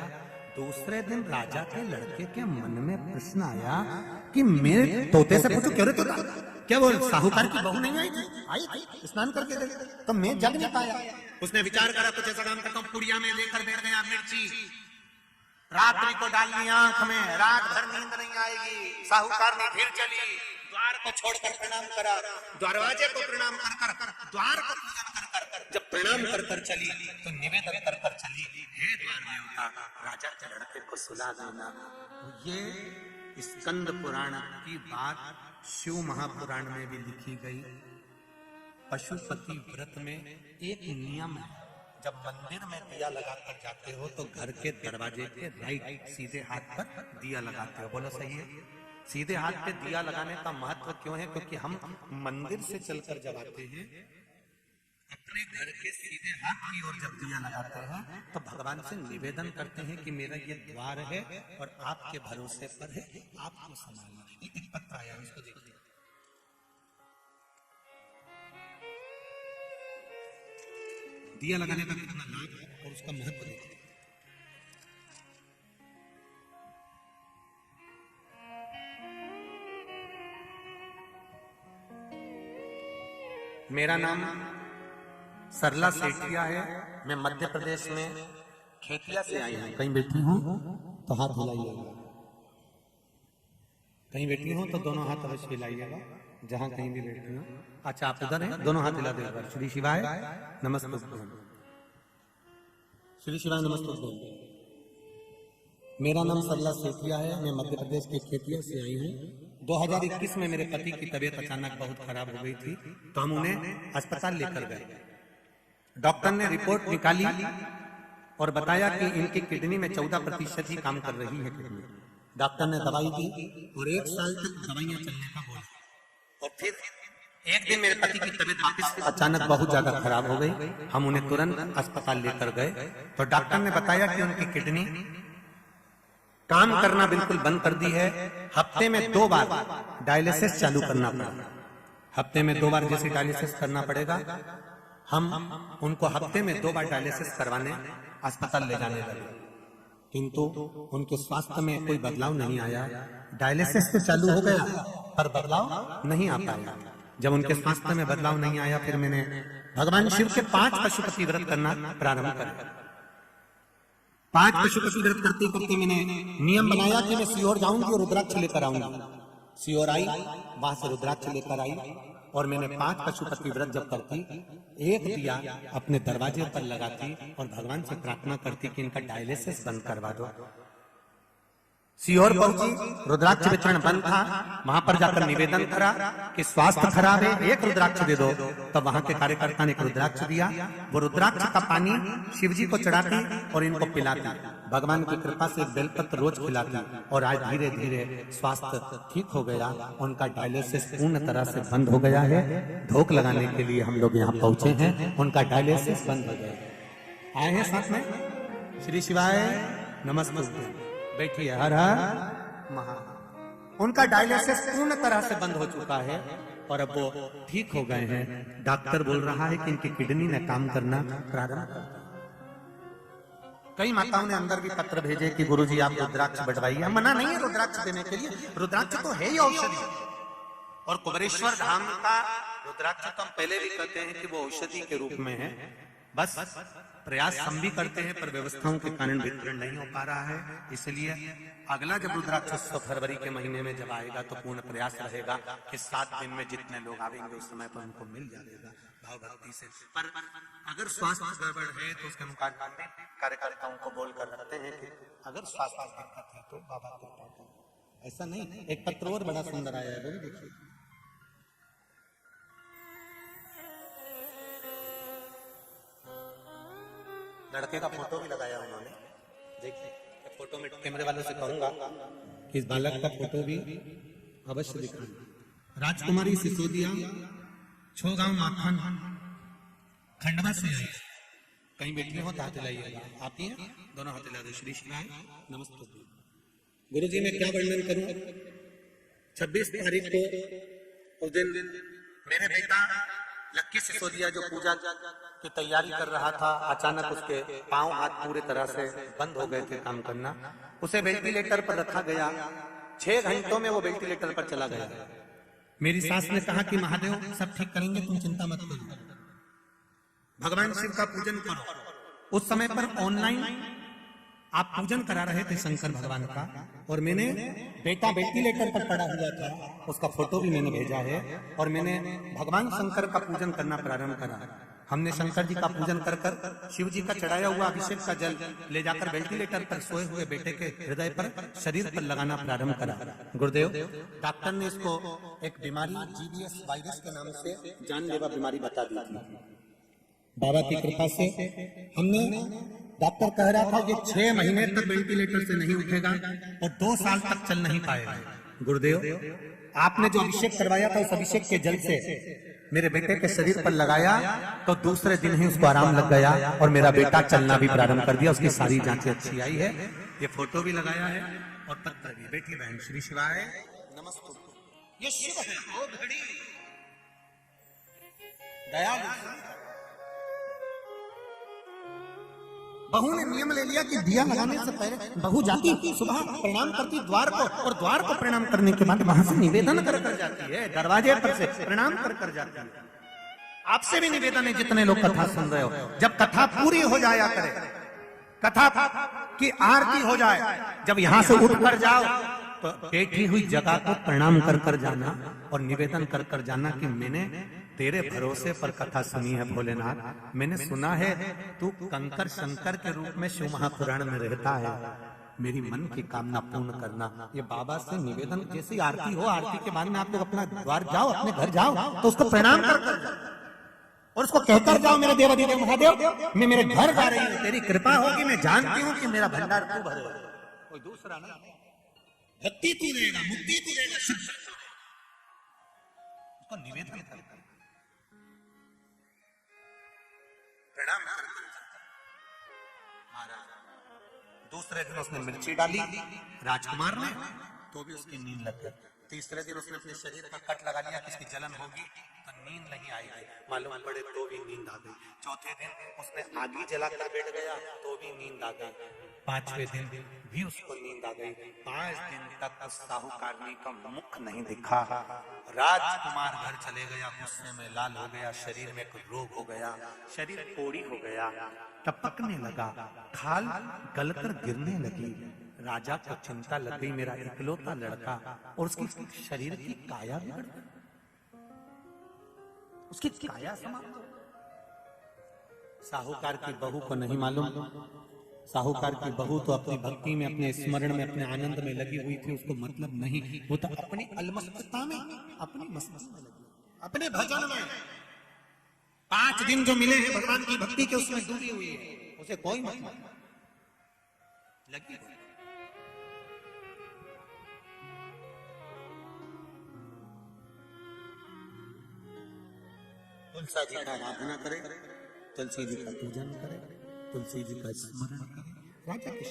दूसरे दिन राजा के लड़के के मन में प्रश्न आया कि मेरे तोते से पूछो, क्यों रे तोता, क्या वो साहूकार की बहू नहीं आई थी? आई थी, स्नान करके दे, तो मैं जग नहीं पाया। उसने विचार करा, कुछ ऐसा काम करता हूं, पुड़िया में लेकर बैठ गया मिर्ची, रात्रि को डालनी आंख में, रात भर नींद नहीं आएगी। साहूकार ने फिर चली, द्वार को छोड़कर प्रणाम करा, दरवाजे को प्रणाम कर कर, द्वार को पूजन कर कर, जब प्रणाम कर कर चली तो निवेदन कर कर चली, हे द्वार देवता, राजा के लड़के को सुला देना। ये स्कंद पुराण की बात शिव महापुराण में भी लिखी गई। पशुपति व्रत में एक नियम है, जब मंदिर में दिया लगाकर जाते हो तो घर के दरवाजे के राइट सीधे हाथ पर दिया लगाते हो। बोलो सही है? सीधे हाथ पे दिया लगाने का महत्व क्यों है? क्योंकि हम मंदिर से चलकर जब आते हैं, अपने घर के सीधे हाथ की ओर जब दिया लगाते हैं तो भगवान से निवेदन करते हैं कि मेरा ये द्वार है और आपके भरोसे पर है, आपको संभालना। एक पत्र आया, इसको देखिए। दिया लगाने का कितना लाभ है और उसका महत्व देखिए। मेरा नाम सरला सेठिया है, मैं मध्य प्रदेश में खेतिया से आई हूँ। कहीं बैठी हूँ तो हाथ हिलाइएगा, कहीं बैठी हूँ तो दोनों हाथ अवश्य हिलाइएगा, जहां कहीं भी बैठी हूँ। अच्छा, आप उधर हैं, दोनों हाथ हिला देगा। श्री शिवाय नमस्ते, श्री शिवाय नमस्ते। मेरा नाम सरला सेठिया है, मैं मध्य प्रदेश के खेतिया से आई हूँ। 2021 में मेरे पति की तबीयत अचानक बहुत खराब हो गई थी, तो हम उन्हें अस्पताल लेकर गए। डॉक्टर ने रिपोर्ट निकाली, और बताया कि इनकी किडनी में 14% ही काम कर रही है किडनी। डॉक्टर ने दवाई दी और 1 साल तक दवाइयां चलने का बोला। और फिर एक दिन मेरे पति की तबीयत वापस अचानक बहुत ज्यादा खराब हो गई। हम उन्हें तुरंत अस्पताल लेकर गए तो डॉक्टर ने बताया कि उनकी किडनी काम करना बिल्कुल बंद कर दी है। हफ्ते में 2 बार डायलिसिस चालू करना पड़ेगा। हफ्ते में 2 बार जैसे डायलिसिस करना पड़ेगा, हम उनको हफ्ते में 2 बार डायलिसिस करवाने अस्पताल ले जाने लगे, किंतु उनके स्वास्थ्य में कोई बदलाव नहीं आया। डायलिसिस तो चालू हो गया पर बदलाव नहीं आ पाया। जब उनके स्वास्थ्य में बदलाव नहीं आया, फिर मैंने भगवान शिव के 5 पशुपति व्रत करना प्रारंभ कर 5 पशुपति व्रत करते करते मैंने नियम बनाया कि मैं सीहोर जाऊंगी और रुद्राक्ष लेकर आऊंगी। सीहोर आई, वहां से रुद्राक्ष लेकर आई और मैंने 5 पशुपति व्रत जब करती, एक दिया अपने दरवाजे पर लगाती और भगवान से प्रार्थना करती कि इनका डायलिसिस बंद करवा दो। सीहोर पहुंची, रुद्राक्ष वितरण बंद था। वहां पर जाकर निवेदन करा कि स्वास्थ्य खराब है, एक रुद्राक्ष दे दो। तब वहां के कार्यकर्ता ने एक रुद्राक्ष दिया। वो रुद्राक्ष का पानी शिव जी को चढ़ाती और इनको पिलाती। भगवान की कृपा से एक बेलपत्र रोज खिलाती और आज धीरे धीरे स्वास्थ्य ठीक हो गया। उनका डायलिसिस पूर्ण तरह से बंद हो गया है। धोख लगाने के लिए हम लोग यहाँ पहुंचे हैं, उनका डायलिसिस बंद हो गया। आए हैं साथ में, श्री शिवाय नमस्ते, बैठिए, हर हर महादेव। उनका डायलिसिस पूर्ण तरह से बंद हो चुका है और अब वो ठीक हो गए हैं। डॉक्टर बोल रहा है कि इनकी किडनी ने काम करना प्रारंभ कर दिया। कई माताओं ने अंदर भी पत्र भेजे कि गुरुजी आप रुद्राक्ष बढ़वाइए। मना नहीं है रुद्राक्ष देने के लिए, रुद्राक्ष तो है ही औषधि। और कुबेरेश्वर धाम का रुद्राक्ष तो हम पहले भी कहते हैं कि वो औषधि के रूप में है। बस प्रयास हम भी करते हैं पर व्यवस्थाओं के कारण वितरण नहीं हो पा रहा है। इसलिए अगला जब रुद्राक्ष फरवरी के महीने में जब आएगा तो पूर्ण प्रयास रहेगा कि 7 दिन में जितने लोग आएंगे उस समय पर उनको मिल जाएगा भाव भक्ति से। पर अगर स्वास्थ्य गड़बड़ है तो उसके मुकाबले कार्यकर्ताओं को बोलकर रखते हैं कि अगर स्वास्थ्य दिक्कत है तो बाबा को पाते हैं। ऐसा नहीं। एक पत्र और बड़ा सुंदर आया है, वो भी देखिए। लड़के का फोटो भी लगाया उन्होंने, देखिए। फोटो में कैमरे वालों से कहूंगा कि इस बालक का फोटो भी अवश्य दिखाएं। राजकुमारी सिसोदिया, छोगांव माखन, खंडवा से आई। कहीं बैठी हो तो हाथ हिलाइएगा। आती है, दोनों हाथ हिला दो। श्री शिवाय नमस्ते। गुरु जी मैं क्या वर्णन करूं। 26 तारीख को उस दिन मेरे बेटा लक्की सिसोदिया जो पूजा की तैयारी कर रहा था, अचानक उसके पांव हाथ पूरे तरह से बंद हो गए थे काम करना। उसे वेंटिलेटर पर रखा गया। 6 घंटों में वो वेंटिलेटर पर चला गया। मेरी सास ने कहा कि महादेव सब ठीक करेंगे, तुम चिंता मत करो, भगवान शिव का पूजन करो। उस समय पर ऑनलाइन आप पूजन करा रहे थे शंकर भगवान का, और मैंने बेटा वेंटिलेटर पर पड़ा हुआ था, उसका फोटो भी मैंने भेजा है। और मैंने भगवान शंकर का पूजन करना प्रारंभ करा। हमने शंकर जी का पूजन कर कर शिव जी का चढ़ाया हुआ अभिषेक का जल ले जाकर वेंटिलेटर पर सोए हुए बेटे के हृदय पर, शरीर पर लगाना प्रारंभ करा। गुरुदेव डॉक्टर ने इसको एक बीमारी GBS वायरस के नाम से जानलेवा बीमारी बता दी थी। बाबा की कृपा से हमने, डॉक्टर कह रहा था कि 6 महीने तक वेंटिलेटर से नहीं उठेगा और 2 साल तक चल नहीं पाएगा। गुरुदेव आपने जो अभिषेक करवाया था उस अभिषेक के जल से मेरे बेटे के शरीर पर लगाया तो दूसरे दिन ही उसको आराम लग गया और मेरा बेटा चलना भी प्रारंभ कर दिया। उसकी सारी जांचें अच्छी आई है। ये फोटो भी लगाया है और पत्र भी। बेटी बहन श्री शिवाय नमस्ते। ये शिव है, वो घड़ी दयालु। बहू ने नियम ले लिया कि दिया लगाने से पहले बहू जाती सुबह प्रणाम करती द्वार को, और द्वार को प्रणाम करने के बाद वहां से निवेदन कर जाती है, दरवाजे पर से प्रणाम कर जाती है। आपसे भी निवेदन है जितने लोग कथा सुन रहे हो, जब कथा पूरी हो जाया करे, कथा की आरती हो जाए, जब यहाँ से उठ कर जाओ तो बैठी हुई जगह को प्रणाम कर जाना और निवेदन कर जाना कि मैंने तेरे भरोसे पर कथा सुनी है भोलेनाथ। मैंने सुना है तू कंकर शंकर के रूप में शिव महापुराण में रहता है, मेरी मन की कामना पूर्ण करना। ये बाबा से निवेदन, जैसी आरती हो, आरती के बाद में आप लोग अपना द्वार जाओ, अपने घर जाओ तो उसको प्रणाम कर और उसको कहकर जाओ मेरे देवाधिदेव महादेव मैं मेरे घर जा रही हूं, तेरी कृपा होगी, मैं जानती हूं कि मेरा भंडार तू भरेगा, कोई दूसरा नहीं। भक्ति तू देगा, मुक्ति तू देगा, उसको निवेदन कर प्रणाम महाराज। दूसरे दिन उसने मिर्ची डाली राजकुमार ने, तो भी उसकी नींद लग गई। तीसरे दिन उसने अपने शरीर का कट लगा लिया, किसकी जलन होगी तो नींद नहीं आएगी, मालूम पड़े तो भी नींद आ गई। चौथे दिन उसने आगी जलाकर बैठ गया तो भी नींद आ गई। पांचवें दिन भी उसको नींद आ गई। 5 दिन तक उस साहूकारनी का मुख नहीं दिखा। राजकुमार घर चले गया, गुस्से में लाल हो गया, शरीर में कोई रोग हो गया, शरीर कोड़ी हो गया, टपकने लगा, खाल गलकर गिरने लगी। राजा को चिंता लग गई, मेरा इकलौता लड़का, और उसकी शरीर की काया बिगड़ गई, उसकी काया समाप्त हो। साहूकार की बहू को नहीं मालूम, साहूकार की बहू तो अपनी भक्ति में, अपने स्मरण में, अपने आनंद में लगी हुई थी, उसको मतलब नहीं, वो तो अपनी अलमस्तता में, अपनी मस्ती में लगी, अपने भजन में। 5 दिन जो मिले हैं भगवान की भक्ति के, उसमें डूबी हुई है, उसे कोई मतलब लगी हुई। तुलसी जी का आराधना करे, तुलसी जी का पूजन करे, तुलसी जी का स्मरण करे, राजा के